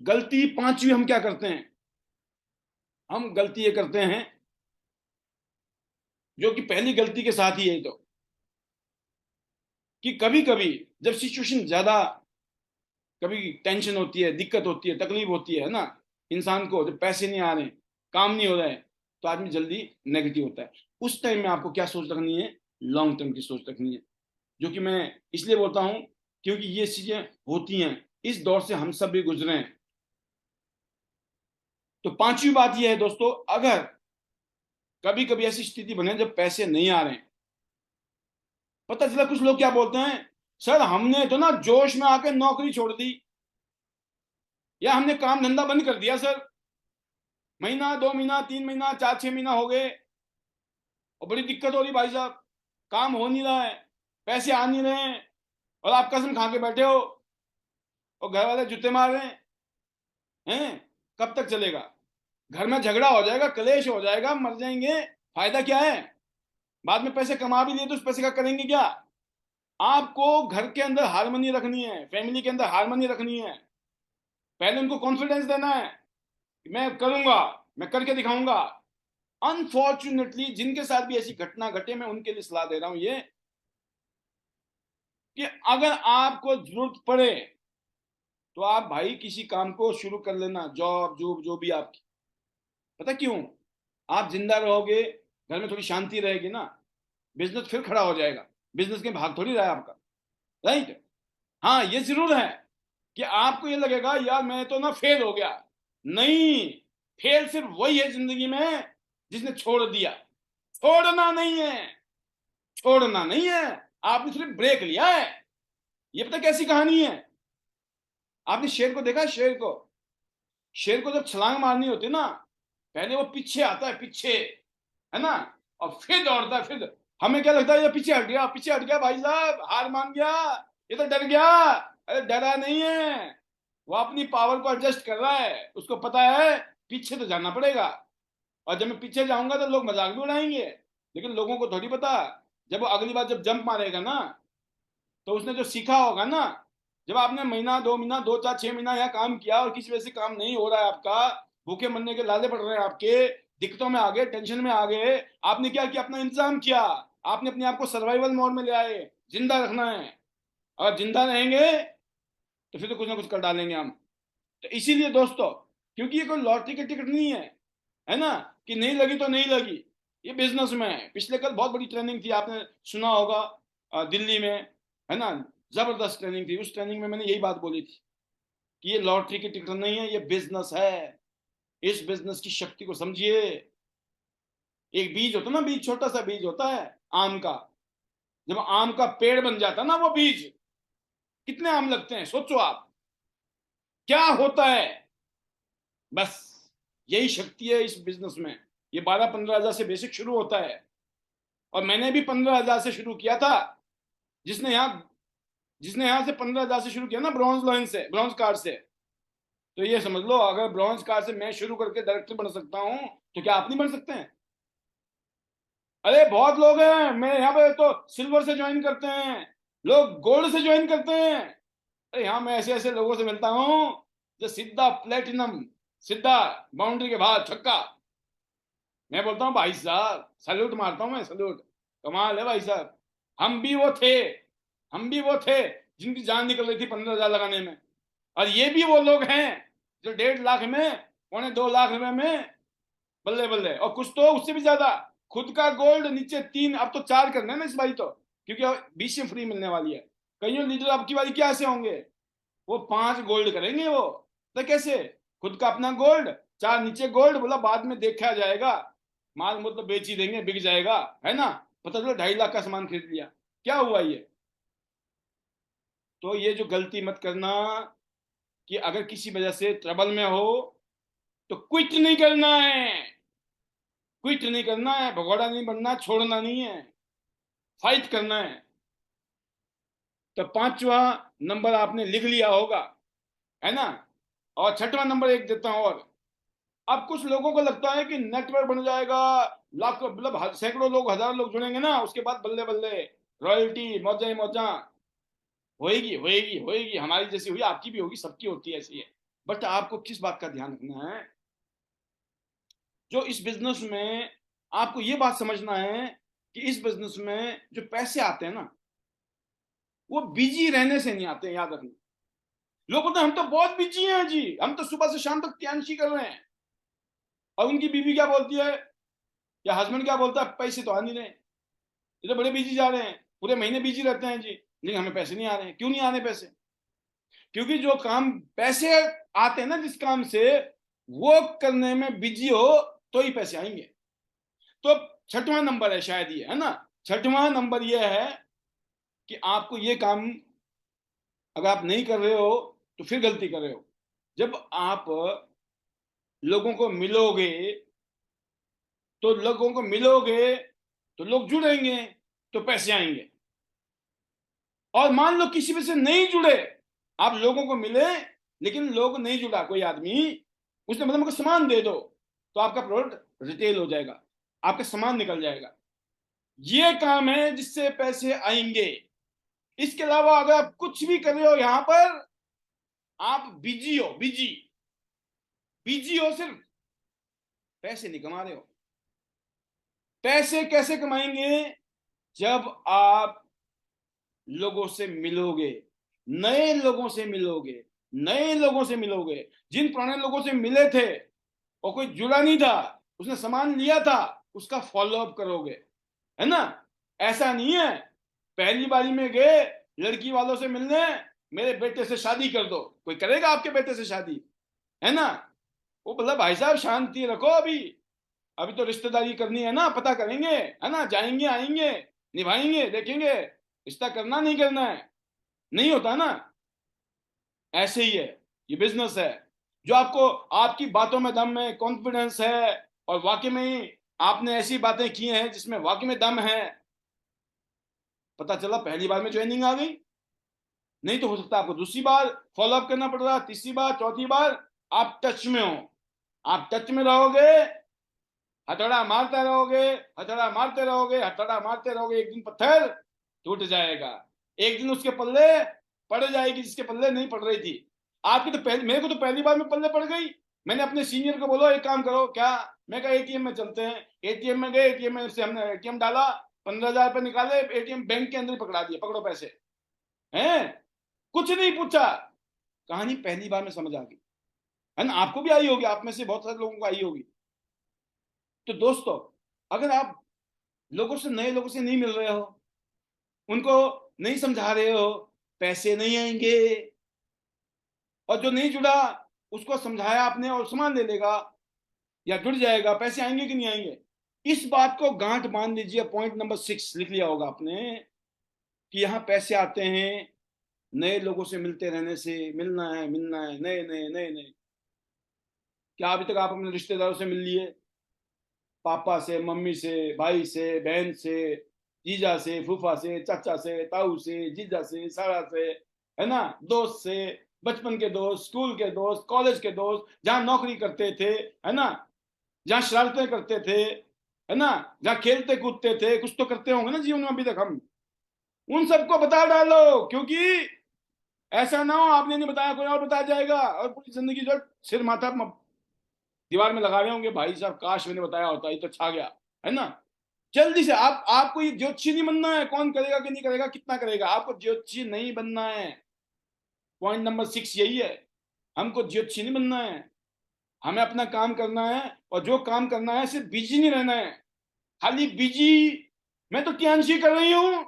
गलती 5वीं हम क्या करते हैं? हम गलती ये करते हैं जो कि पहली गलती के साथ ही है, तो कि कभी कभी जब सिचुएशन ज्यादा, कभी टेंशन होती है, दिक्कत होती है, तकलीफ होती है ना, इंसान को जब पैसे नहीं आ रहे, काम नहीं हो रहा है, तो आदमी जल्दी नेगेटिव होता है। उस टाइम में आपको क्या सोच रखनी है? लॉन्ग टर्म की सोच रखनी है। जो कि मैं इसलिए बोलता हूं क्योंकि ये चीजें होती हैं, इस दौर से हम सब भी गुजरे हैं। तो 5वीं बात यह है दोस्तों, अगर कभी कभी ऐसी स्थिति बने जब पैसे नहीं आ रहे हैं, पता चला कुछ लोग क्या बोलते हैं, सर हमने तो ना जोश में आके नौकरी छोड़ दी, या हमने काम धंधा बंद कर दिया सर, महीना 2 महीना 3 महीना 4 6 महीना हो गए और बड़ी दिक्कत हो रही भाई साहब, काम हो नहीं रहा है, पैसे आ नहीं रहे हैं, और आप कसम खा के बैठे हो और घर वाले जूते मार रहे हैं। कब तक चलेगा? घर में झगड़ा हो जाएगा, कलेश हो जाएगा, मर जाएंगे, फायदा क्या है? बाद में पैसे कमा भी लिए तो उस पैसे का करेंगे क्या? आपको घर के अंदर हारमोनी रखनी है, फैमिली के अंदर हारमोनी रखनी है। पहले उनको कॉन्फिडेंस देना है कि मैं करूंगा, मैं करके दिखाऊंगा। अनफॉर्चुनेटली जिनके साथ भी ऐसी घटना घटे, मैं उनके लिए सलाह दे रहा हूं ये, कि अगर आपको जरूरत पड़े तो आप भाई किसी काम को शुरू कर लेना, जॉब जो भी आपकी। पता क्यों? आप जिंदा रहोगे, घर में थोड़ी शांति रहेगी ना, बिजनेस फिर खड़ा हो जाएगा। बिजनेस के भाग थोड़ी रहा है आपका, राइट? हाँ ये जरूर है कि आपको ये लगेगा यार मैं तो ना फेल हो गया। नहीं, फेल सिर्फ वही है जिंदगी में जिसने छोड़ दिया। छोड़ना नहीं है, छोड़ना नहीं है, आपने सिर्फ ब्रेक लिया है। ये पता कैसी कहानी है? आपने शेर को देखा? शेर को, शेर को जब छलांग मारनी होती है ना, पहले वो पीछे आता है, पीछे, है ना, और फिर दौड़ता है। फिर हमें क्या लगता है, ये पीछे हट गया, पीछे हट गया, भाई साहब हार मान गया, ये तो डर गया। अरे डरा नहीं है, वो अपनी पावर को एडजस्ट कर रहा है, उसको पता है पीछे तो जाना पड़ेगा, और जब मैं पीछे जाऊंगा तो लोग मजाक भी उड़ाएंगे। लेकिन लोगों को थोड़ी पता, जब वो अगली बार जब जंप मारेगा ना, तो उसने जो सीखा होगा ना, जब आपने महीना 2 महीना 2 4 6 महीना यहाँ काम किया और किसी वजह से काम नहीं हो रहा है आपका, भूखे मरने के लाले पड़ रहे हैं आपके, दिक्कतों में आ गए, टेंशन में आ गए, आपने क्या किया? अपना इंतजाम किया, आपने अपने आप को सर्वाइवल मोड में ले आए। जिंदा रखना है, अगर जिंदा रहेंगे तो फिर तो कुछ ना कुछ कर डालेंगे हम। तो इसीलिए दोस्तों, क्योंकि ये कोई लॉटरी की टिकट नहीं है ना, कि नहीं लगी तो नहीं लगी। ये बिजनेस में है। पिछले कल बहुत बड़ी ट्रेनिंग थी, आपने सुना होगा, दिल्ली में, है ना, जबरदस्त ट्रेनिंग थी। उस ट्रेनिंग में मैंने यही बात बोली थी कि ये लॉटरी की टिकट नहीं है, ये बिजनेस है। इस बिजनेस की शक्ति को समझिए। एक बीज होता ना, बीज, छोटा सा बीज होता है आम का, जब आम का पेड़ बन जाता ना वो बीज, कितने आम लगते हैं सोचो आप, क्या होता है? बस यही शक्ति है इस बिजनेस में। ये 12 15 हजार से बेसिक शुरू होता है, और मैंने भी 15 हजार से शुरू किया था। जिसने यहां से 15 हजार से शुरू किया ना, ब्रॉन्ज लाइन से, ब्रॉन्ज कार्ड से, तो ये समझ लो अगर ब्रॉन्ज कार्ड से मैं शुरू करके डायरेक्टर बन सकता हूं, तो क्या आप नहीं बन सकते हैं? अरे बहुत लोग हैं, मैं यहाँ पे तो सिल्वर से ज्वाइन करते हैं, लोग गोल्ड से ज्वाइन करते हैं। अरे यहाँ मैं ऐसे ऐसे लोगों से मिलता हूँ जो सीधा प्लेटिनम, सीधा बाउंड्री के बाहर छक्का। मैं बोलता हूँ भाई साहब, सैल्यूट मारता हूँ मैं, सैल्यूट, कमाल है भाई साहब। हम भी वो थे, हम भी वो थे जिनकी जान निकल रही थी 15,000 लगाने में, और ये भी वो लोग हैं जो 1.5 लाख में, 2.25 लाख रुपए में, बल्ले बल्ले, और कुछ तो उससे भी ज्यादा। खुद का गोल्ड नीचे 3, अब तो 4 करना है ना इस बारी तो, क्योंकि अब बीच में फ्री मिलने वाली है। कईयों लीडर अब की बारी क्या से होंगे, वो 5 गोल्ड करेंगे वो। तो कैसे, खुद का अपना गोल्ड, 4 नीचे गोल्ड, बोला बाद में देखा जाएगा, माल मतलब बेच ही देंगे, बिक जाएगा, है ना। पता चला 2.5 लाख का सामान खरीद लिया, क्या हुआ ये। तो ये जो गलती मत करना कि अगर किसी वजह से ट्रबल में हो तो क्विट नहीं करना है, क्विट नहीं करना है, भगोड़ा नहीं बनना, छोड़ना नहीं है, फाइट करना है। तो 5वां नंबर आपने लिख लिया होगा, है ना। और 6वां नंबर एक देता हूं और। अब कुछ लोगों को लगता है कि नेटवर्क बन जाएगा, लाखों मतलब सैकड़ों लोग, 1,000 लोग जुड़ेंगे ना, उसके बाद बल्ले बल्ले रॉयल्टी, मौजा ही मौजा, होएगी होएगी होएगी, हमारी जैसी हुई आपकी भी होगी, सबकी होती है ऐसी है। बट आपको किस बात का ध्यान रखना है, जो इस बिजनेस में आपको ये बात समझना है कि इस बिजनेस में जो पैसे आते हैं ना, वो बिजी रहने से नहीं आते हैं, याद रखना। लोग बोलते हैं हम तो बहुत बिजी हैं जी, हम तो सुबह से शाम तक त्यानशी कर रहे हैं, और उनकी बीवी क्या बोलती है या हस्बैंड क्या बोलता है, पैसे तो आ नहीं रहे, ये तो बड़े बिजी जा रहे हैं, पूरे महीने बिजी रहते हैं जी, लेकिन हमें पैसे नहीं आ रहे हैं। क्यों नहीं आ रहे पैसे, क्योंकि जो काम पैसे आते हैं ना जिस काम से, वो करने में बिजी हो तो ही पैसे आएंगे। तो 6वां नंबर है शायद ये, है ना। 6वां नंबर ये है कि आपको ये काम अगर आप नहीं कर रहे हो तो फिर गलती कर रहे हो। जब आप लोगों को मिलोगे तो लोग जुड़ेंगे, तो पैसे आएंगे। और मान लो किसी में से नहीं जुड़े, आप लोगों को मिले लेकिन लोग नहीं जुड़ा कोई आदमी, उसने मतलब हमको सामान दे दो, तो आपका प्रोडक्ट रिटेल हो जाएगा, आपका सामान निकल जाएगा। ये काम है जिससे पैसे आएंगे। इसके अलावा अगर आप कुछ भी कर रहे हो यहां पर, आप बिजी हो, बिजी बिजी हो, सिर्फ पैसे नहीं कमा रहे हो। पैसे कैसे कमाएंगे, जब आप लोगों से मिलोगे, नए लोगों से मिलोगे, नए लोगों से मिलोगे। जिन पुराने लोगों से मिले थे और कोई जुड़ा नहीं था, उसने सामान लिया था, उसका फॉलोअप करोगे, है ना। ऐसा नहीं है पहली बारी में गए लड़की वालों से मिलने, मेरे बेटे से शादी कर दो, कोई करेगा आपके बेटे से शादी, है ना। वो बोला भाई साहब शांति रखो, अभी अभी तो रिश्तेदारी करनी है ना, पता करेंगे, है ना, जाएंगे आएंगे, निभाएंगे, देखेंगे, रिश्ता करना नहीं करना है, नहीं होता ना। ऐसे ही है, ये बिजनेस है। जो आपको आपकी बातों में दम है, कॉन्फिडेंस है, और वाकई में ही आपने ऐसी बातें की हैं जिसमें वाकई में दम है, पता चला पहली बार में ज्वाइनिंग आ गई, नहीं तो हो सकता है आपको दूसरी बार फॉलोअप करना पड़ रहा, तीसरी बार, चौथी बार। आप टच में हो, आप टच में रहोगे, हथौड़ा मारते रहोगे, हथौड़ा मारते रहोगे, हथौड़ा मारते रहोगे, एक दिन पत्थर टूट जाएगा, एक दिन उसके पल्ले पड़ जाएगी जिसके पल्ले नहीं पड़ रही थी। आपकी तो मेरे को तो पहली बार में पल्ले पड़ गई। मैंने अपने सीनियर को बोला एक काम करो क्या, मैं कहा एटीएम में चलते हैं। एटीएम में गए, एटीएम में से हमने एटीएम डाला, 15,000 रुपये निकाले, एटीएम बैंक के अंदर ही पकड़ा दिया, पकड़ो पैसे, हैं, कुछ नहीं पूछा। कहानी पहली बार में समझ आ गई, है ना। आपको भी आई होगी, आप में से बहुत सारे लोगों को आई होगी। तो दोस्तों, अगर आप लोगों से, नए लोगों से नहीं मिल रहे हो, उनको नहीं समझा रहे हो, पैसे नहीं आएंगे। और जो नहीं जुड़ा उसको समझाया आपने और सामान ले लेगा या जुड़ जाएगा, पैसे आएंगे कि नहीं आएंगे। इस बात को गांठ बांध लीजिए। पॉइंट नंबर 6 लिख लिया होगा आपने कि यहां पैसे आते हैं नए लोगों से मिलते रहने से, मिलना है, मिलना है, नए नए नए नए। क्या अभी तक आप अपने रिश्तेदारों से मिल लिए, पापा से, मम्मी से, भाई से, बहन से, जीजा से, फूफा से, चाचा से, ताऊ से, जीजा से, सारा से, है ना, दोस्त से, बचपन के दोस्त, स्कूल के दोस्त, कॉलेज के दोस्त, जहां नौकरी करते थे, है ना, जहां शरारतें करते थे, है ना, जहां खेलते कूदते थे, कुछ तो करते होंगे ना जीवन में अभी तक हम, उन सबको बता डालो। क्योंकि ऐसा ना हो आपने नहीं बताया कोई और बता जाएगा, और पूरी जिंदगी जो सिर माथा दीवार में लगा रहे होंगे, भाई साहब काश मैंने बताया होता, ये तो छा गया, है ना। जल्दी से आपको ये ज्योतिषी नहीं बनना है, कौन करेगा कि नहीं करेगा, कितना करेगा, आपको ज्योतिषी नहीं बनना है। पॉइंट नंबर 6 यही है, हमको ज्योतिषी नहीं बनना है, हमें अपना काम करना है, और जो काम करना है सिर्फ बिजी नहीं रहना है। खाली बिजी, मैं तो टियांशी कर रही हूं,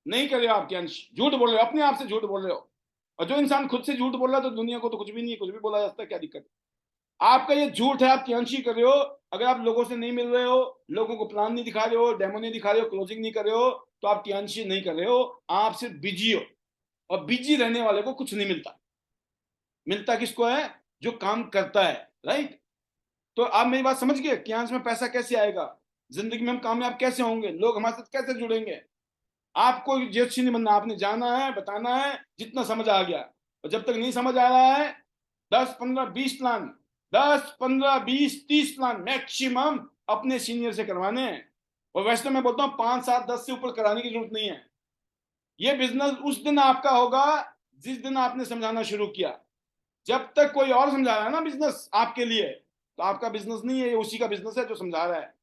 नहीं कर रहे हो आप टियांशी, झूठ बोल रहे हो, अपने आप से झूठ बोल रहे हो। और जो इंसान खुद से झूठ बोल रहा है तो दुनिया को तो कुछ भी नहीं, कुछ भी बोला जा सकता है, क्या दिक्कत है। आपका ये झूठ है, आप टियांशी कर रहे हो। अगर आप लोगों से नहीं मिल रहे हो, लोगों को प्लान नहीं दिखा रहे हो, डेमो नहीं दिखा रहे हो, क्लोजिंग नहीं कर रहे हो, तो आप टियांशी नहीं कर रहे हो, आप सिर्फ बिजी हो। और बिजी रहने वाले को कुछ नहीं मिलता, मिलता किसको है, जो काम करता है, राइट। तो आप मेरी बात समझ गए, क्यांश में पैसा कैसे आएगा, जिंदगी में हम कामयाब कैसे होंगे, लोग हमारे साथ कैसे जुड़ेंगे। आपको ज्योतिषी नहीं बनना, आपने जाना है, बताना है जितना समझ आ गया। और जब तक नहीं समझ आ रहा है, 10 15 20 प्लान, 10 15 20 30 प्लान मैक्सिमम अपने सीनियर से करवाने हैं। और वैसे तो मैं बोलता हूँ 5 7 10 से ऊपर कराने की जरूरत नहीं है। ये बिजनेस उस दिन आपका होगा जिस दिन आपने समझाना शुरू किया। जब तक कोई और समझा रहा है ना बिजनेस आपके लिए, तो आपका बिजनेस नहीं है, ये उसी का बिजनेस है जो समझा रहा है।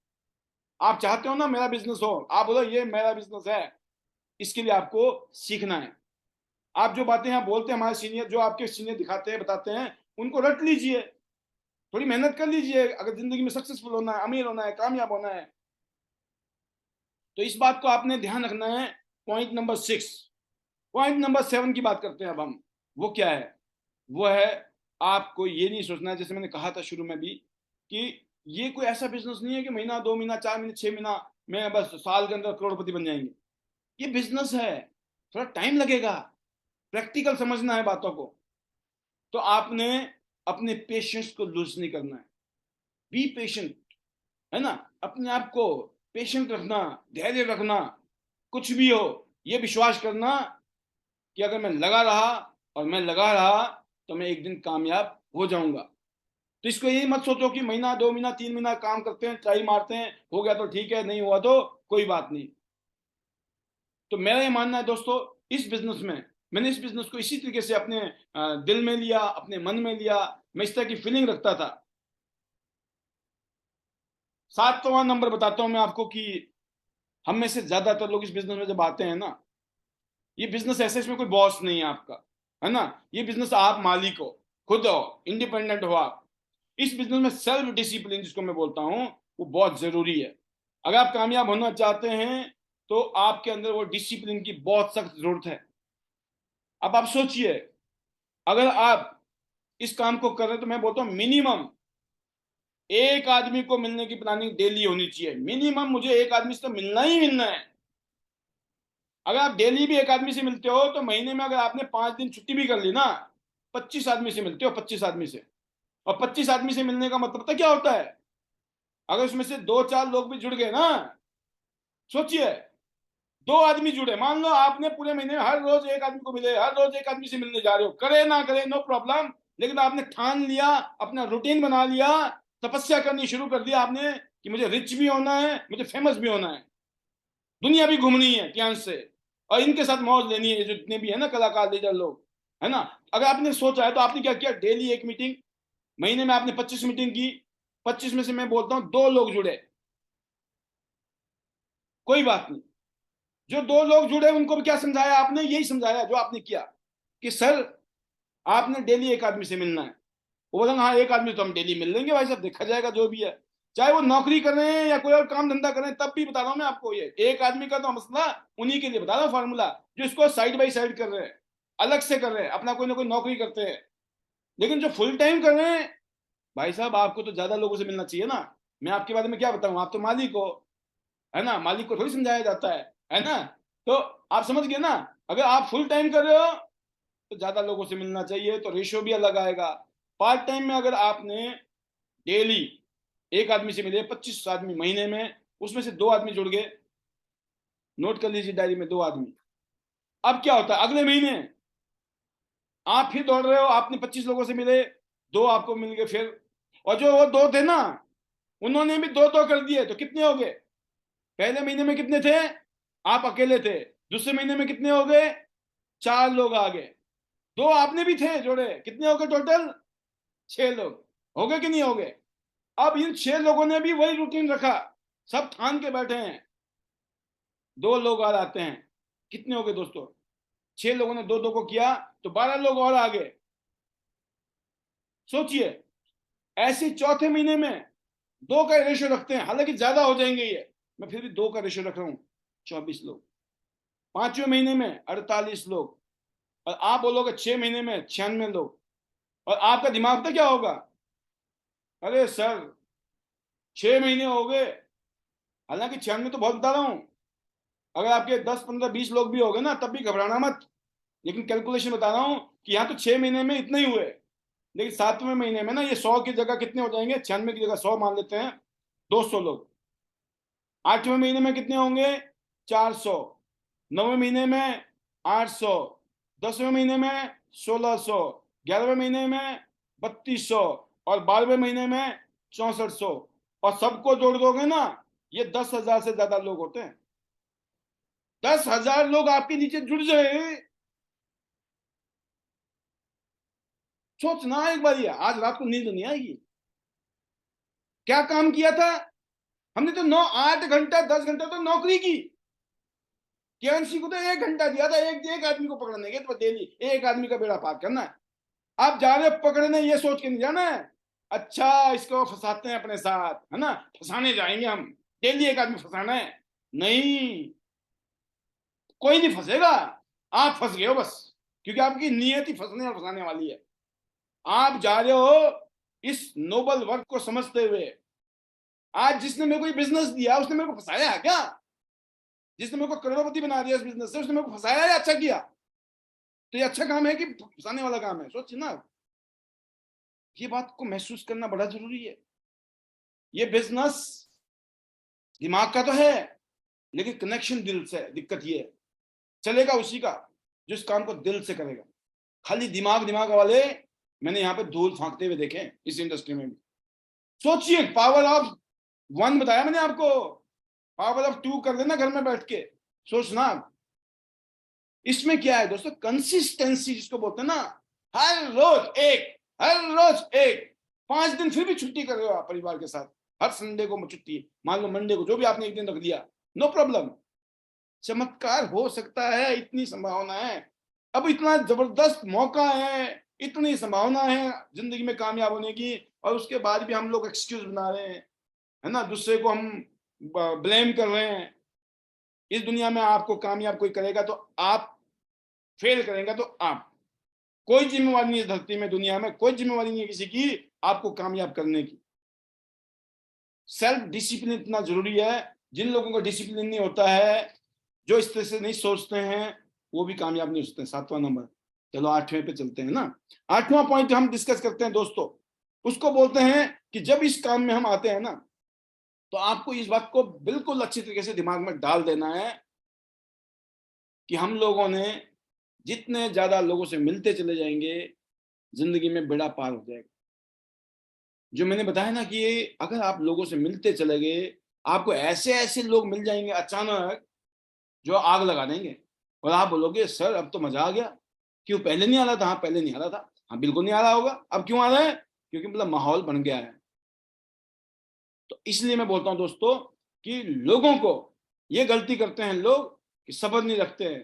आप चाहते हो ना मेरा बिजनेस हो, आप बोलो ये मेरा बिजनेस है, इसके लिए आपको सीखना है। आप जो बातें यहाँ बोलते हैं, हमारे सीनियर जो आपके सीनियर दिखाते हैं, बताते हैं, उनको रट लीजिए, थोड़ी मेहनत कर लीजिए, अगर जिंदगी में सक्सेसफुल होना है, अमीर होना है, कामयाब होना है। तो इस बात को आपने ध्यान रखना है। Point number 6। पॉइंट नंबर 7 की बात करते हैं अब हम। वो क्या है, वो है, आपको ये नहीं सोचना है, जैसे मैंने कहा था शुरू में भी, कि ये कोई ऐसा बिजनेस नहीं है कि महीना 2 महीना 4 महीने 6 महीना में बस साल के अंदर करोड़पति बन जाएंगे। ये बिजनेस है, थोड़ा टाइम लगेगा, प्रैक्टिकल समझना है बातों को। तो आपने अपने पेशेंस को लूज नहीं करना है, बी पेशेंट, है ना। अपने आप को पेशेंट रखना, धैर्य रखना, कुछ भी हो ये विश्वास करना कि अगर मैं लगा रहा और मैं लगा रहा तो मैं एक दिन कामयाब हो जाऊंगा। तो इसको यही मत सोचो कि महीना 2 महीना 3 महीना काम करते हैं, ट्राई मारते हैं, हो गया तो ठीक है, नहीं हुआ तो कोई बात नहीं। तो मेरा ये मानना है दोस्तों, इस बिजनेस में, मैंने इस बिजनेस को इसी तरीके से अपने दिल में लिया, अपने मन में लिया, मैं इस तरह की फीलिंग रखता था। 7वां नंबर बताता हूं मैं आपको कि हम में से ज्यादातर लोग इस बिजनेस में जब आते हैं ना, ये बिजनेस ऐसे, इसमें कोई बॉस नहीं है आपका, है ना। ये बिजनेस आप मालिक हो, खुद हो, इंडिपेंडेंट हो आप। इस बिजनेस में सेल्फ डिसिप्लिन जिसको मैं बोलता हूं, वो बहुत जरूरी है। अगर आप कामयाब होना चाहते हैं तो आपके अंदर वो डिसिप्लिन की बहुत सख्त जरूरत है। अब आप सोचिए, अगर आप इस काम को कर रहे हैं तो मैं बोलता हूं मिनिमम एक आदमी को मिलने की प्लानिंग डेली होनी चाहिए। मिनिमम मुझे एक आदमी से तो मिलना ही मिलना है। अगर आप डेली भी एक आदमी से मिलते हो तो महीने में अगर आपने 5 दिन छुट्टी भी कर ली ना, 25 आदमी से मिलते हो, 25 आदमी से। और 25 आदमी से मिलने का मतलब पता क्या होता है, अगर उसमें से 2 4 लोग भी जुड़ गए ना, सोचिए, 2 आदमी जुड़े, मान लो आपने पूरे महीने में हर रोज एक आदमी को मिले, हर रोज एक आदमी से मिलने जा रहे हो, करे ना करे नो प्रॉब्लम, लेकिन आपने ठान लिया, अपना रूटीन बना लिया, तपस्या करनी शुरू कर दिया आपने कि मुझे रिच भी होना है, मुझे फेमस भी होना है, दुनिया भी घूमनी है ध्यान से, और इनके साथ मौज लेनी है, जो जितने भी है ना कलाकार लीडर लोग, है ना। अगर आपने सोचा है तो आपने क्या किया, डेली एक मीटिंग, महीने में आपने 25 मीटिंग की, 25 में से मैं बोलता हूं 2 लोग जुड़े, कोई बात नहीं। जो 2 लोग जुड़े उनको भी क्या समझाया आपने, यही समझाया जो आपने किया, कि सर आपने डेली एक आदमी से मिलना है। वो बोला हाँ एक आदमी तो हम डेली मिल लेंगे भाई साहब, देखा जाएगा जो भी है, चाहे वो नौकरी कर रहे हैं या कोई और काम धंधा कर रहे हैं, तब भी बता रहा हूं मैं आपको, ये एक आदमी का तो मसला उन्हीं के लिए बता रहा हूँ फार्मूला, जो इसको साइड बाई साइड कर रहे हैं, अलग से कर रहे हैं, अपना कोई ना कोई नौकरी करते हैं। लेकिन जो फुल टाइम कर रहे हैं, भाई साहब आपको तो ज्यादा लोगों से मिलना चाहिए ना। मैं आपके बारे में क्या बताऊं, आप तो मालिक हो, है ना, मालिक को थोड़ी समझाया जाता है ना। तो आप समझ गए ना, अगर आप फुल टाइम कर रहे हो तो ज्यादा लोगों से मिलना चाहिए, तो रेशियो भी अलग आएगा। पार्ट टाइम में अगर आपने डेली एक आदमी से मिले, 25 आदमी महीने में, उसमें से 2 आदमी जुड़ गए, नोट कर लीजिए डायरी में 2 आदमी। अब क्या होता है, अगले महीने आप फिर दौड़ रहे हो, आपने 25 लोगों से मिले, 2 आपको मिल गए फिर, और जो वो 2 थे ना, उन्होंने भी 2 2 कर दिए, तो कितने हो गए, पहले महीने में कितने थे, आप अकेले थे, दूसरे महीने में कितने हो गए, 4 लोग आ गए, 2 आपने भी थे जोड़े, कितने हो गए टोटल, 6 लोग हो गए कि नहीं हो गए। अब इन 6 लोगों ने भी वही रूटीन रखा, सब ठान के बैठे हैं। 2 लोग और आते हैं, कितने हो गए दोस्तों? 6 लोगों ने 2-2 को किया तो 12 लोग और आ गए। सोचिए, ऐसे चौथे महीने में 2 का रेशियो रखते हैं, हालांकि ज्यादा हो जाएंगे ये, मैं फिर भी 2 का रेशियो रख रहा हूं, 24 लोग। 5वें महीने में 48 लोग, और आप बोलोगे 6 महीने में 96 लोग, और आपका दिमाग तो क्या होगा? अरे सर, 6 महीने हो गए, हालांकि 96 तो बहुत बता रहा हूं, अगर आपके 10, 15, 20 लोग भी हो गए ना तब भी घबराना मत, लेकिन कैलकुलेशन बता रहा हूं कि यहाँ तो 6 महीने में इतने ही हुए, लेकिन 7वें महीने में ना ये 100 की जगह कितने हो जाएंगे? 96 की जगह 100 मान लेते हैं, 200 लोग। 8वें महीने में कितने होंगे? 400। 9वें महीने में 800। 10वें महीने में 1600। 11वें महीने में 3200। और 12वें महीने में 6400। और सबको जोड़ दोगे ना, ये 10,000 से ज्यादा लोग होते हैं। 10,000 लोग आपके नीचे जुड़ जाए, सोचना एक बार, ये आज रात को नींद नहीं आएगी। क्या काम किया था हमने? तो 9 8 घंटा 10 घंटा तो नौकरी की। केएमसी को तो 1 घंटा दिया था, एक आदमी को पकड़ने के, तो डेली एक आदमी का बेड़ा पार करना है। आप जा रहे हो पकड़ने, ये सोच के नहीं जाना है अच्छा इसको फंसाते हैं अपने साथ, है ना, फंसाने जाएंगे हम, डेली एक आदमी फंसाना है। नहीं, कोई नहीं फंसेगा, आप फंस गए हो बस, क्योंकि आपकी नियत ही फंसने और फंसाने वाली है। आप जा रहे हो इस नोबल वर्क को समझते हुए। आज जिसने मेरे को ये बिजनेस दिया उसने मेरे को फंसाया है क्या? जिसने मेरे को करोड़पति बना दिया इस बिजनेस से, उसने मेरे को फंसाया या अच्छा किया? तो ये अच्छा काम है कि फंसाने वाला काम है? सोचिए ना, ये बात को महसूस करना बड़ा जरूरी है। ये बिजनेस दिमाग का तो है, लेकिन कनेक्शन दिल से है। दिक्कत ये है, चलेगा उसी का जो इस काम को दिल से करेगा। खाली दिमाग दिमाग वाले मैंने यहाँ पे धूल फांकते हुए देखे इस इंडस्ट्री में भी। सोचिए, पावर ऑफ 1 बताया मैंने आपको, पावर ऑफ 2 कर लेना घर में बैठ के, सोचना। इसमें क्या है दोस्तों? कंसिस्टेंसी जिसको बोलते हैं ना, हर रोज एक 5 दिन फिर भी छुट्टी कर रहे हो आप परिवार के साथ, हर संडे को छुट्टी, मान लो मंडे को, जो भी आपने एक दिन रख दिया, नो प्रॉब्लम। चमत्कार हो सकता है, इतनी संभावना है। अब इतना जबरदस्त मौका है, इतनी संभावना है जिंदगी में कामयाब होने की, और उसके बाद भी हम लोग एक्सक्यूज बना रहे हैं, है ना, दूसरे को हम ब्लेम कर रहे हैं। इस दुनिया में आपको कामयाब कोई करेगा तो आप, फेल करेंगे तो आप। कोई जिम्मेवारी नहीं है धरती में, दुनिया में कोई जिम्मेवारी नहीं है किसी की आपको कामयाब करने की। सेल्फ डिसिप्लिन इतना जरूरी है। जिन लोगों का डिसिप्लिन नहीं होता है, जो इस तरह से नहीं सोचते हैं, वो भी कामयाब नहीं हो सकते। 7वां नंबर। चलो 8वें पे चलते हैं ना। 8वां पॉइंट हम डिस्कस करते हैं दोस्तों, उसको बोलते हैं कि जब इस काम में हम आते हैं ना, तो आपको इस बात को बिल्कुल अच्छी तरीके से दिमाग में डाल देना है कि हम लोगों ने जितने ज्यादा लोगों से मिलते चले जाएंगे, जिंदगी में बेड़ा पार हो जाएगा। जो मैंने बताया ना कि अगर आप लोगों से मिलते चले गए, आपको ऐसे ऐसे लोग मिल जाएंगे अचानक जो आग लगा देंगे, और आप बोलोगे सर अब तो मजा आ गया, क्यों पहले नहीं आ रहा था? हाँ पहले नहीं आ रहा था, हाँ बिल्कुल नहीं आ रहा होगा, अब क्यों आ रहा है? क्योंकि मतलब माहौल बन गया है। तो इसलिए मैं बोलता हूं दोस्तों कि लोगों को, ये गलती करते हैं लोग कि सब्र नहीं रखते हैं,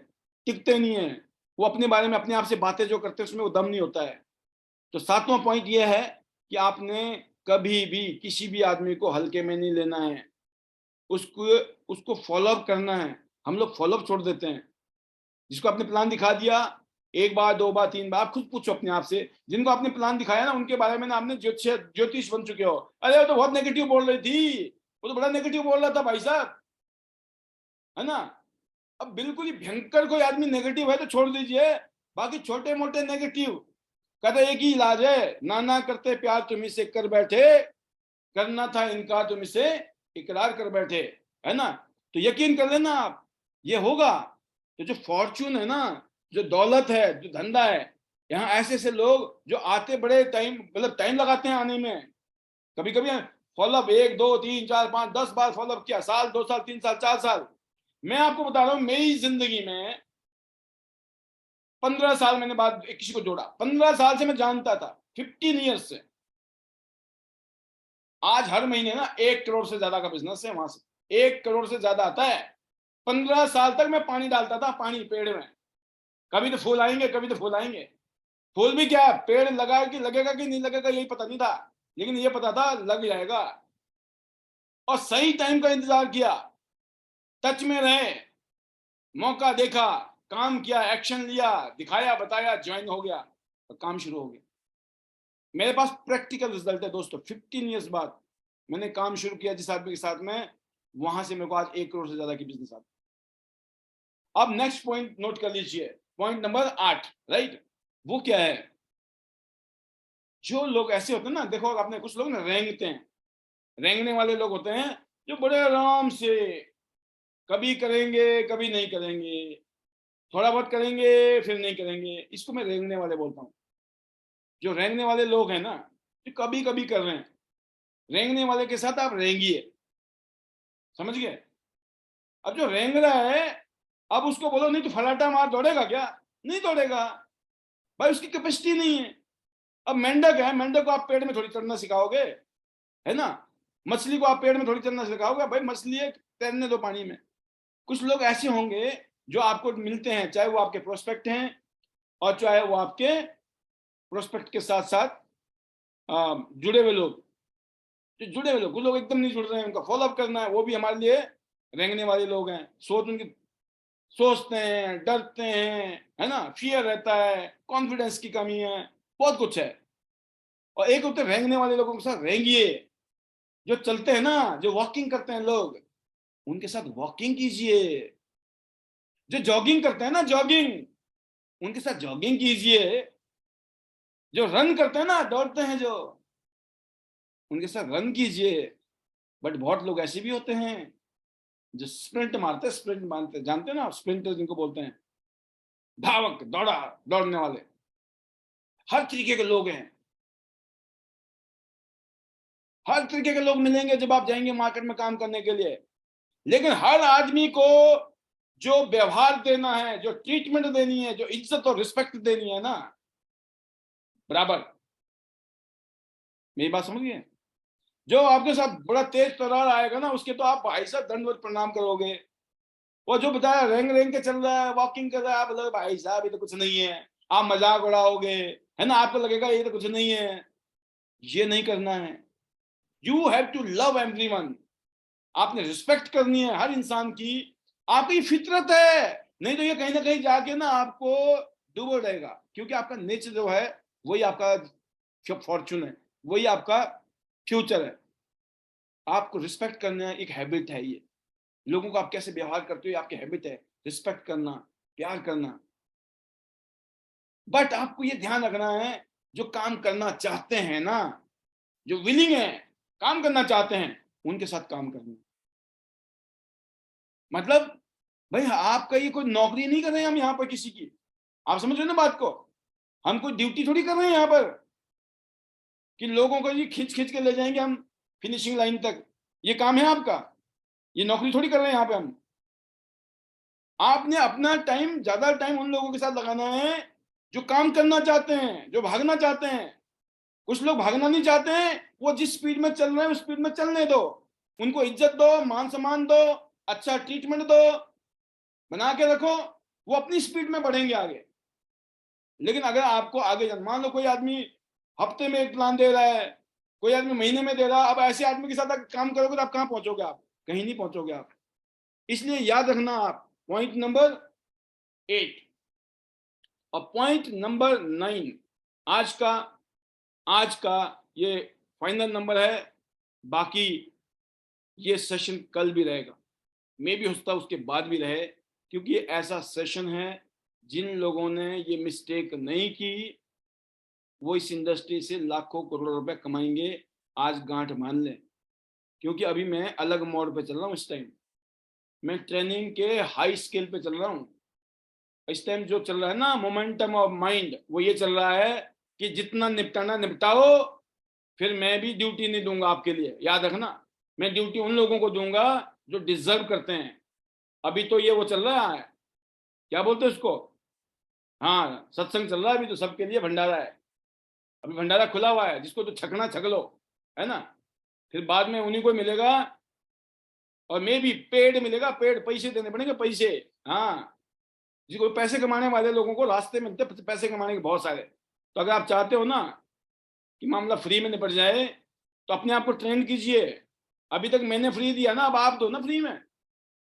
टिकते नहीं है, वो अपने बारे में अपने आप से बातें जो करते हैं उसमें वो दम नहीं होता है। तो 7वां पॉइंट ये है कि आपने कभी भी किसी भी आदमी को हल्के में नहीं लेना है, उसको उसको फॉलोअप करना है। हम लोग फॉलोअप छोड़ देते हैं। जिसको आपने प्लान दिखा दिया, 1 बार 2 बार 3 बार, आप खुद पूछो अपने आप से, जिनको आपने प्लान दिखाया ना उनके बारे में ना आपने ज्योतिष बन चुके हो। अरे वो तो बहुत नेगेटिव बोल रही थी, वो तो बड़ा नेगेटिव बोल रहा था भाई साहब, है ना। अब बिल्कुल ही भयंकर कोई आदमी नेगेटिव है तो छोड़ दीजिए, बाकी छोटे मोटे नेगेटिव, कहते एक ही इलाज है, ना करते प्यार तुम्ही से कर बैठे, करना था इनकार तुम इसे इकरार कर बैठे, है ना। तो यकीन कर लेना आप, ये होगा। तो जो फॉर्चून है ना, जो दौलत है, जो धंधा है, यहाँ ऐसे ऐसे लोग जो आते बड़े टाइम, मतलब टाइम लगाते हैं आने में। कभी कभी फॉलोअप 1 2 3 4 5 10 बार फॉलोअप किया, साल 2 साल 3 साल 4 साल। मैं आपको बता रहा हूं, मेरी जिंदगी में 15 साल मैंने बाद किसी को जोड़ा, 15 साल से मैं जानता था, 15 ईयर्स से। आज हर महीने ना 1 करोड़ से ज्यादा का बिजनेस है वहां से, 1 करोड़ से ज्यादा आता है। 15 साल तक मैं पानी डालता था, पानी पेड़ में, कभी तो फूल आएंगे, कभी तो फूल आएंगे। फूल भी क्या, पेड़ लगा कि लगेगा कि नहीं लगेगा यही पता नहीं था, लेकिन ये पता था लग जाएगा। और सही टाइम का इंतजार किया, टच में रहे, मौका देखा, काम किया, एक्शन लिया, दिखाया, बताया, ज्वाइन हो गया और काम शुरू हो गया। मेरे पास प्रैक्टिकल रिजल्ट है दोस्तों। 15 ईयर्स बाद मैंने काम शुरू किया जिस आदमी के साथ में, वहां से मेरे को आज 1 करोड़ से ज्यादा की बिजनेस आता। अब नेक्स्ट पॉइंट नोट कर लीजिए, पॉइंट नंबर 8, राइट। वो क्या है, जो लोग ऐसे होते हैं ना, देखो आपने कुछ लोग ना रेंगते हैं, रेंगने वाले लोग होते हैं जो बड़े आराम से कभी करेंगे कभी नहीं करेंगे, थोड़ा बहुत करेंगे फिर नहीं करेंगे, इसको मैं रेंगने वाले बोलता हूँ। जो रेंगने वाले लोग हैं ना, जो कभी कभी कर रहे हैं, रेंगने वाले के साथ आप रेंगिए, समझ गए। अब जो रेंग रहा है, अब उसको बोलो नहीं तो फलाटा मार, दौड़ेगा क्या? नहीं दौड़ेगा भाई, उसकी कैपेसिटी नहीं है। अब मेंढक है, मेंढक को आप पेड़ में थोड़ी चढ़ना सिखाओगे, है ना। मछली को आप पेड़ में थोड़ी चढ़ना सिखाओगे, भाई मछली है, तैरने दो पानी में। कुछ लोग ऐसे होंगे जो आपको मिलते हैं, चाहे वो आपके प्रोस्पेक्ट हैं और चाहे वो आपके प्रोस्पेक्ट के साथ साथ जुड़े हुए लोग, जो जुड़े हुए लोग, कुछ लोग एकदम नहीं जुड़ रहे हैं, उनका फॉलोअप करना है, वो भी हमारे लिए रेंगने वाले लोग हैं। सोच उनकी, सोचते हैं, डरते हैं, है ना, फियर रहता है, कॉन्फिडेंस की कमी है, बहुत कुछ है। और एक होते रेंगने वाले लोगों के साथ रेंगिए, जो चलते हैं ना, जो वॉकिंग करते हैं लोग, उनके साथ वॉकिंग कीजिए। जो जॉगिंग करते हैं ना, जॉगिंग, उनके साथ जॉगिंग कीजिए। जो रन करते हैं ना, दौड़ते हैं जो, उनके साथ रन कीजिए। बट बहुत लोग ऐसे भी होते हैं जो स्प्रिंट मारते हैं, स्प्रिंट मारते, जानते हैं ना स्प्रिंटर जिनको बोलते हैं, धावक, दौड़ा, दौड़ने वाले। हर तरीके के लोग हैं, हर तरीके के लोग मिलेंगे जब आप जाएंगे मार्केट में काम करने के लिए। लेकिन हर आदमी को जो व्यवहार देना है, जो ट्रीटमेंट देनी है, जो इज्जत और रिस्पेक्ट देनी है ना, बराबर, मेरी बात समझिए। जो आपके साथ बड़ा तेज तर्रार आएगा ना, उसके तो आप भाई साहब दंडवत प्रणाम करोगे। वो जो बताया रेंग रेंग के चल रहा है, वॉकिंग कर रहा है, आप बोलोगे भाई साहब ये तो कुछ नहीं है, आप मजाक उड़ाओगे, है ना, आपको लगेगा ये तो कुछ नहीं है। ये नहीं करना है। You have to love everyone. आपने रिस्पेक्ट करनी है हर इंसान की, आपकी फितरत है। नहीं तो ये कहीं ना कहीं जाके ना आपको डूबो रहेगा, क्योंकि आपका नेचर जो है वही आपका फॉर्चून है, वही आपका फ्यूचर है। आपको रिस्पेक्ट करना एक हैबिट है, ये लोगों को आप कैसे व्यवहार करते हो ये आपकी हैबिट है, रिस्पेक्ट करना, प्यार करना। बट आपको ये ध्यान रखना है, जो काम करना चाहते हैं ना, जो विलिंग है, काम करना चाहते हैं, उनके साथ काम करना। मतलब भाई आपका ये कोई नौकरी नहीं कर रहे हैं हम यहाँ पर किसी की, आप समझ रहे हो ना बात को। हम कोई ड्यूटी थोड़ी कर रहे हैं यहाँ पर कि लोगों को ये खींच खींच के ले जाएंगे हम फिनिशिंग लाइन तक। ये काम है आपका, ये नौकरी थोड़ी कर रहे हैं यहाँ पे हम। आपने अपना टाइम, ज्यादा टाइम उन लोगों के साथ लगाना है जो काम करना चाहते हैं, जो भागना चाहते हैं। कुछ लोग भागना नहीं चाहते हैं, वो जिस स्पीड में चल रहे हैं उस स्पीड में चलने दो, उनको इज्जत दो, मान सम्मान दो, अच्छा ट्रीटमेंट दो, बना के रखो, वो अपनी स्पीड में बढ़ेंगे आगे। लेकिन अगर आपको आगे मान लो कोई आदमी हफ्ते में एक प्लान दे रहा है, कोई आदमी महीने में दे रहा है, अब ऐसे आदमी के साथ अगर काम करोगे तो आप कहाँ पहुंचोगे? आप कहीं नहीं पहुंचोगे आप। इसलिए याद रखना आप पॉइंट नंबर 8 और पॉइंट नंबर 9, आज का आज का ये फाइनल नंबर है। बाकी ये सेशन कल भी रहेगा, मे भी हो सकता है उसके बाद भी रहे, क्योंकि ये ऐसा सेशन है, जिन लोगों ने ये मिस्टेक नहीं की वो इस इंडस्ट्री से लाखों करोड़ों रुपए कमाएंगे, आज गांठ मान लें। क्योंकि अभी मैं अलग मोड पे चल रहा हूँ, इस टाइम मैं ट्रेनिंग के हाई स्केल पे चल रहा हूँ। इस टाइम जो चल रहा है ना मोमेंटम ऑफ माइंड, वो ये चल रहा है कि जितना निपटाना निपटाओ, फिर मैं भी ड्यूटी नहीं दूंगा आपके लिए, याद रखना। मैं ड्यूटी उन लोगों को दूंगा जो डिजर्व करते हैं। अभी तो ये वो चल रहा है, क्या बोलते हैं उसको, हाँ सत्संग चल रहा है अभी, तो सबके लिए भंडारा है। अभी भंडारा खुला हुआ है, जिसको तो छकना छक लो, है ना। फिर बाद में उन्हीं को मिलेगा, और मे भी पेड मिलेगा, पेड पैसे देने पड़ेंगे, पैसे। हाँ, जिसको पैसे कमाने वाले लोगों को रास्ते मिलते पैसे कमाने के बहुत सारे। तो अगर आप चाहते हो ना कि मामला फ्री में निपट जाए, तो अपने आप को ट्रेन कीजिए। अभी तक मैंने फ्री दिया ना, अब आप दो ना फ्री में।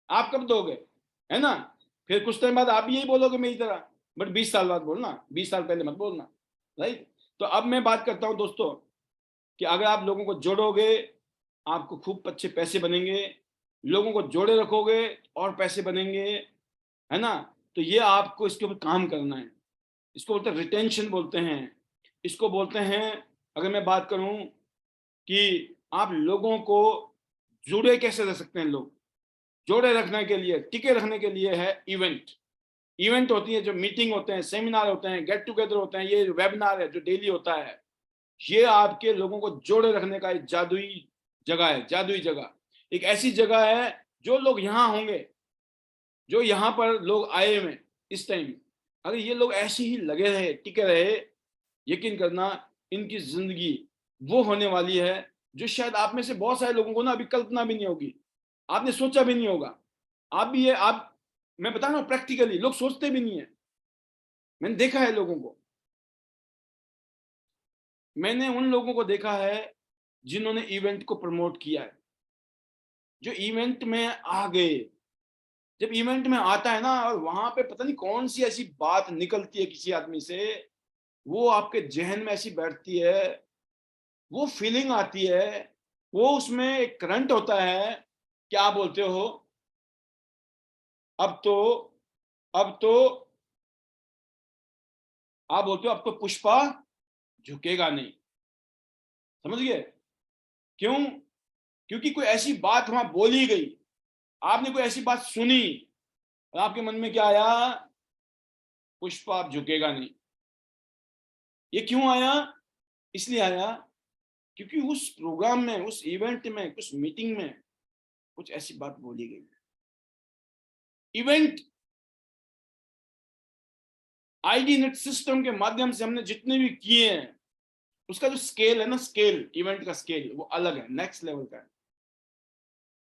आप कब दोगे, है ना? फिर कुछ टाइम बाद आप भी यही बोलोगे मेरी तरह, बट 20 साल बाद बोलना, 20 साल पहले मत बोलना। राइट? तो अब मैं बात करता हूं दोस्तों कि अगर आप लोगों को जोड़ोगे, आपको खूब अच्छे पैसे बनेंगे। लोगों को जोड़े रखोगे और पैसे बनेंगे, है ना? तो ये आपको इसके ऊपर काम करना है। इसको बोलते हैं रिटेंशन बोलते हैं, इसको बोलते हैं। अगर मैं बात करूं कि आप लोगों को जुड़े कैसे रह सकते हैं, लोग जोड़े रखने के लिए, टिके रखने के लिए है इवेंट। इवेंट होती है, जो मीटिंग होते हैं, सेमिनार होते हैं, गेट टुगेदर होते हैं, ये वेबिनार है जो डेली होता है, ये आपके लोगों को जोड़े रखने का एक जादुई जगह है। जादुई जगह, एक ऐसी जगह है जो लोग यहाँ होंगे, जो यहाँ पर लोग आए हुए इस टाइम, अगर ये लोग ऐसे ही लगे रहे, टिके रहे, यकीन करना इनकी जिंदगी वो होने वाली है जो शायद आप में से बहुत सारे लोगों को ना अभी कल्पना भी नहीं होगी, आपने सोचा भी नहीं होगा। आप भी ये आप, मैं बता रहा हूं प्रैक्टिकली, लोग सोचते भी नहीं है। मैंने देखा है लोगों को, मैंने उन लोगों को देखा है जिन्होंने इवेंट को प्रमोट किया है, जो इवेंट में आ गए। जब इवेंट में आता है ना, और वहां पे पता नहीं कौन सी ऐसी बात निकलती है किसी आदमी से, वो आपके जहन में ऐसी बैठती है, वो फीलिंग आती है, वो उसमें एक करंट होता है। क्या बोलते हो? अब तो अब तो आप बोलते हो अब तो पुष्पा झुकेगा नहीं। समझ गए? क्यों? क्योंकि कोई ऐसी बात वहां बोली गई, आपने कोई ऐसी बात सुनी, और आपके मन में क्या आया? पुष्पा अब झुकेगा नहीं। ये क्यों आया? इसलिए आया क्योंकि उस प्रोग्राम में, उस इवेंट में, उस मीटिंग में कुछ ऐसी बात बोली गई। इवेंट आईडी नेट सिस्टम के माध्यम से हमने जितने भी किए हैं, उसका जो स्केल है ना, स्केल, इवेंट का स्केल वो अलग है, नेक्स्ट लेवल का है,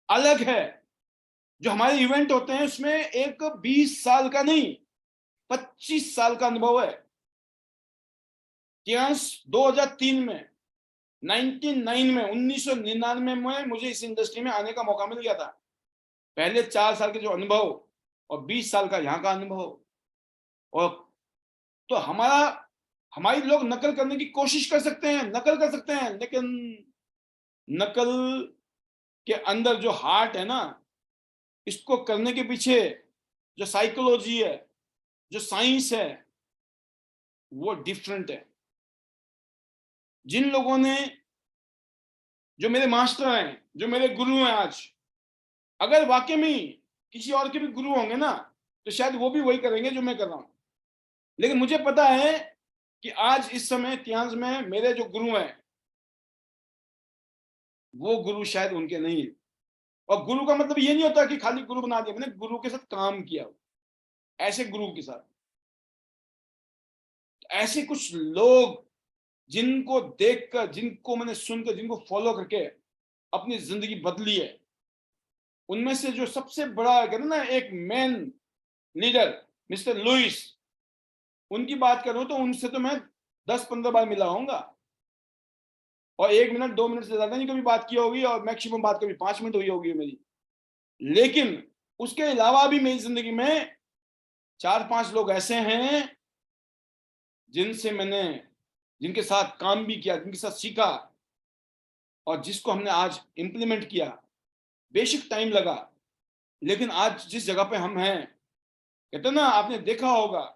अलग है। जो हमारे इवेंट होते हैं उसमें एक 20 साल का नहीं, 25 साल का अनुभव है। 2003 में, 99 में, 1999 में मुझे इस इंडस्ट्री में आने का मौका मिल गया था। पहले 4 साल के जो अनुभव और 20 साल का यहाँ का अनुभव, और तो हमारी लोग नकल करने की कोशिश कर सकते हैं, नकल कर सकते हैं, लेकिन नकल के अंदर जो हार्ट है ना, इसको करने के पीछे जो साइकोलॉजी है, जो साइंस है, वो डिफरेंट है। जिन लोगों ने, जो मेरे मास्टर हैं, जो मेरे गुरु हैं आज, अगर वाकई में किसी और के भी गुरु होंगे ना, तो शायद वो भी वही करेंगे जो मैं कर रहा हूं। लेकिन मुझे पता है कि आज इस समय इतिहास में मेरे जो गुरु हैं, वो गुरु शायद उनके नहीं है। और गुरु का मतलब ये नहीं होता कि खाली गुरु बना दिया, मैंने गुरु के साथ काम किया, ऐसे गुरु के साथ। ऐसे कुछ लोग जिनको देखकर, जिनको मैंने सुनकर, जिनको फॉलो करके अपनी जिंदगी बदली है, उनमें से जो सबसे बड़ा कहते ना एक मैन लीडर, मिस्टर लुइस, उनकी बात करूं तो उनसे तो मैं 10-15 बार मिला होऊंगा, और 1 मिनट 2 मिनट से ज्यादा नहीं कभी बात की होगी, और मैक्सिमम बात कभी 5 मिनट हुई होगी मेरी। लेकिन उसके अलावा भी मेरी जिंदगी में 4-5 लोग ऐसे हैं जिनसे मैंने, जिनके साथ काम भी किया, जिनके साथ सीखा, और जिसको हमने आज इंप्लीमेंट किया। बेशक टाइम लगा, लेकिन आज जिस जगह पे हम हैं, कहते ना, आपने देखा होगा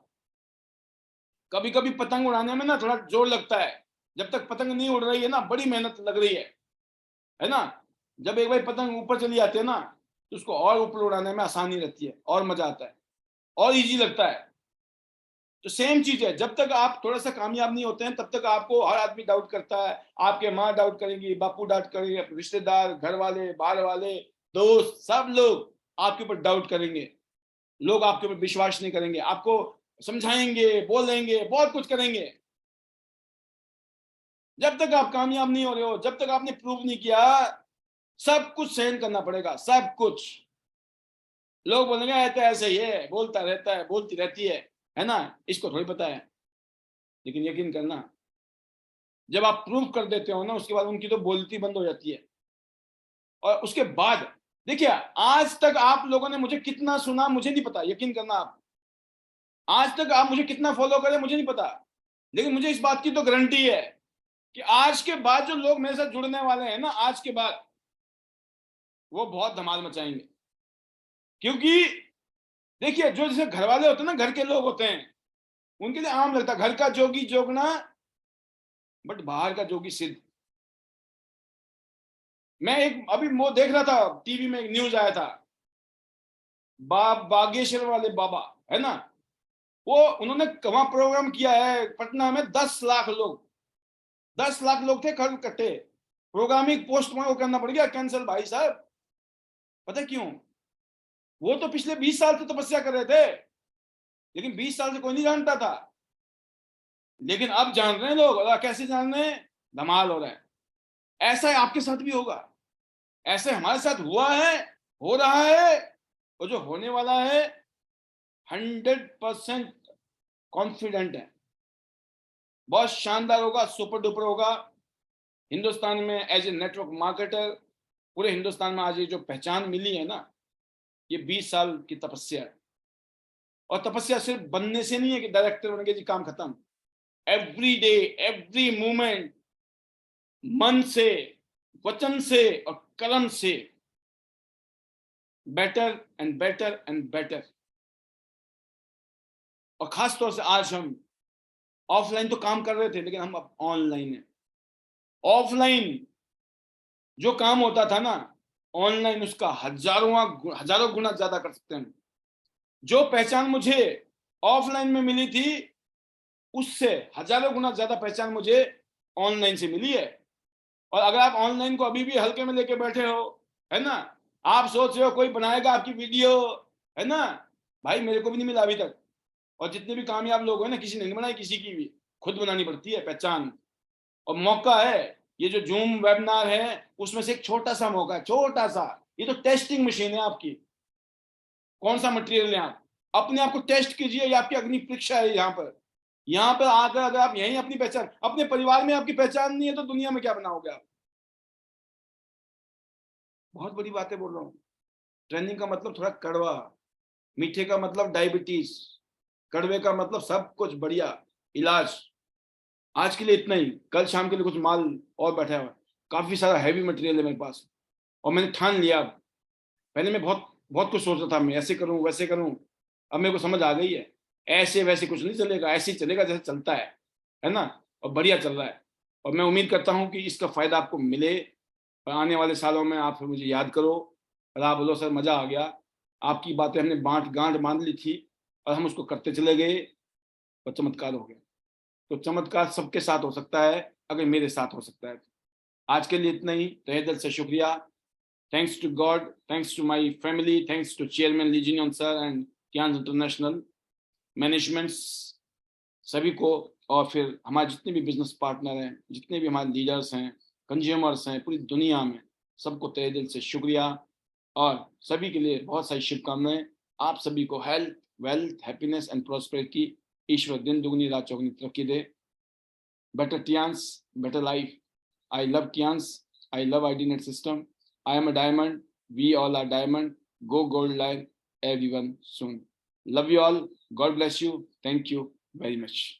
कभी कभी पतंग उड़ाने में ना थोड़ा जोर लगता है, जब तक पतंग नहीं उड़ रही है ना बड़ी मेहनत लग रही है ना? जब एक बार पतंग ऊपर चली जाती है ना, तो उसको और ऊपर उड़ाने में आसानी रहती है, और मजा आता है, और इजी लगता है। तो सेम चीज है, जब तक आप थोड़ा सा कामयाब नहीं होते हैं, तब तक आपको हर आदमी डाउट करता है। आपके माँ डाउट करेंगी, बापू डाउट करेंगे, रिश्तेदार, घर वाले, बाहर वाले, दोस्त, सब लोग आपके ऊपर डाउट करेंगे। लोग आपके ऊपर विश्वास नहीं करेंगे, आपको समझाएंगे, बोलेंगे, बहुत कुछ करेंगे। जब तक आप कामयाब नहीं हो रहे हो, जब तक आपने प्रूव नहीं किया, सब कुछ सहन करना पड़ेगा, सब कुछ। लोग बोलेंगे ऐसा ऐसे ही है, बोलता रहता है, बोलती रहती है ना, इसको थोड़ी पता है। लेकिन यकीन करना, जब आप प्रूव कर देते हो ना, उसके बाद उनकी तो बोलती बंद हो जाती है। और उसके बाद देखिए, आज तक आप लोगों ने मुझे कितना सुना मुझे नहीं पता, यकीन करना आप, आज तक आप मुझे कितना फॉलो करें मुझे नहीं पता, लेकिन मुझे इस बात की तो गारंटी है कि आज के बाद जो लोग मेरे साथ जुड़ने वाले हैं ना, आज के बाद वो बहुत धमाल मचाएंगे। क्योंकि देखिए, जो जैसे घर वाले होते हैं ना, घर के लोग होते हैं, उनके लिए आम लगता है घर का जोगी जोगना, बट बाहर का जोगी सिद्ध। मैं एक अभी वो देख रहा था टीवी में, एक न्यूज आया था, बागेश्वर वाले बाबा है ना, वो उन्होंने वहां प्रोग्राम किया है पटना में, 10 लाख लोग, 10 लाख लोग थे खड़े इकट्ठे। प्रोग्रामिंग पोस्ट में वो करना पड़ गया कैंसिल भाई साहब। पता क्यों? वो तो पिछले 20 साल से तपस्या कर रहे थे, लेकिन 20 साल से कोई नहीं जानता था, लेकिन अब जान रहे हैं लोग। और कैसे जान रहे हैं? धमाल हो रहा है। ऐसा है आपके साथ भी होगा, ऐसे हमारे साथ हुआ है, हो रहा है, और जो होने वाला है 100% कॉन्फिडेंट है, बहुत शानदार होगा, सुपर डुपर होगा। हिंदुस्तान में एज ए नेटवर्क मार्केटर, पूरे हिंदुस्तान में आज ये जो पहचान मिली है ना, ये 20 साल की तपस्या है। और तपस्या सिर्फ बनने से नहीं है कि डायरेक्टर बन गए जी काम खत्म। एवरी डे, एवरी मोमेंट, मन से, वचन से और कलम से better and better and better. और खास तौर से आज हम ऑफलाइन तो काम कर रहे थे, लेकिन हम अब ऑनलाइन है। ऑफलाइन जो काम होता था ना, ऑनलाइन उसका हजारों गुना ज्यादा कर सकते हैं। जो पहचान मुझे ऑफलाइन में मिली थी, उससे हजारों गुना ज्यादा पहचान मुझे ऑनलाइन से मिली है। और अगर आप ऑनलाइन को अभी भी हल्के में लेके बैठे हो, है ना, आप सोच रहे हो कोई बनाएगा आपकी वीडियो, है ना, भाई मेरे को भी नहीं मिला अभी तक। और जितने भी कामयाब लोग हैं ना, किसी ने नहीं बनाई, किसी की भी खुद बनानी पड़ती है पहचान। और मौका है, ये जो जूम वेबिनार है उसमें से एक छोटा सा मौका है, छोटा सा। ये तो टेस्टिंग मशीन है आपकी। कौन सा मटेरियल है, आप अपने आप को टेस्ट कीजिए, ये आपकी अग्नि परीक्षा है। यहाँ पर आकर अगर आप यहीं अपनी पहचान, अपने परिवार में आपकी पहचान नहीं है तो दुनिया में क्या बनाओगे आप? बहुत बड़ी बातें बोल रहा हूँ। ट्रेनिंग का मतलब थोड़ा कड़वा, मीठे का मतलब डायबिटीज, कड़वे का मतलब सब कुछ बढ़िया इलाज। आज के लिए इतना ही, कल शाम के लिए कुछ माल और बैठा हुआ, काफी सारा हैवी मटेरियल है मेरे पास। और मैंने ठान लिया, पहले मैं बहुत बहुत कुछ सोचता था, मैं ऐसे करूं वैसे करूं, अब मेरे को समझ आ गई है, ऐसे वैसे कुछ नहीं चलेगा, ऐसे ही चलेगा जैसे चलता है ना। और बढ़िया चल रहा है। और मैं उम्मीद करता हूं कि इसका फायदा आपको मिले, और आने वाले सालों में आप मुझे याद करो और आप बोलो सर मजा आ गया, आपकी बातें हमने गांठ बांध ली थी और हम उसको करते चले गए और चमत्कार हो गया। तो चमत्कार सबके साथ हो सकता है, अगर मेरे साथ हो सकता है तो। आज के लिए इतना ही, तहे दिल से शुक्रिया। Thanks to God, thanks to my family, thanks to chairman Li Jinyuan sir and Tiens international managements, सभी को। और फिर हमारे जितने भी बिजनेस पार्टनर हैं, जितने भी हमारे लीडर्स हैं, कंज्यूमर्स हैं, पूरी दुनिया में, सबको तहे दिल से शुक्रिया। और सभी के लिए बहुत सारी शुभकामनाएं। आप सभी को health, wealth, happiness and prosperity, ईश्वर दिन दुगनी रात चौगनी तरक्की दे। Better Tians, better life. I love Tians. I love IDNet system. I am a diamond. We all are diamond. Go gold line, everyone soon. Love you all. God bless you. Thank you very much.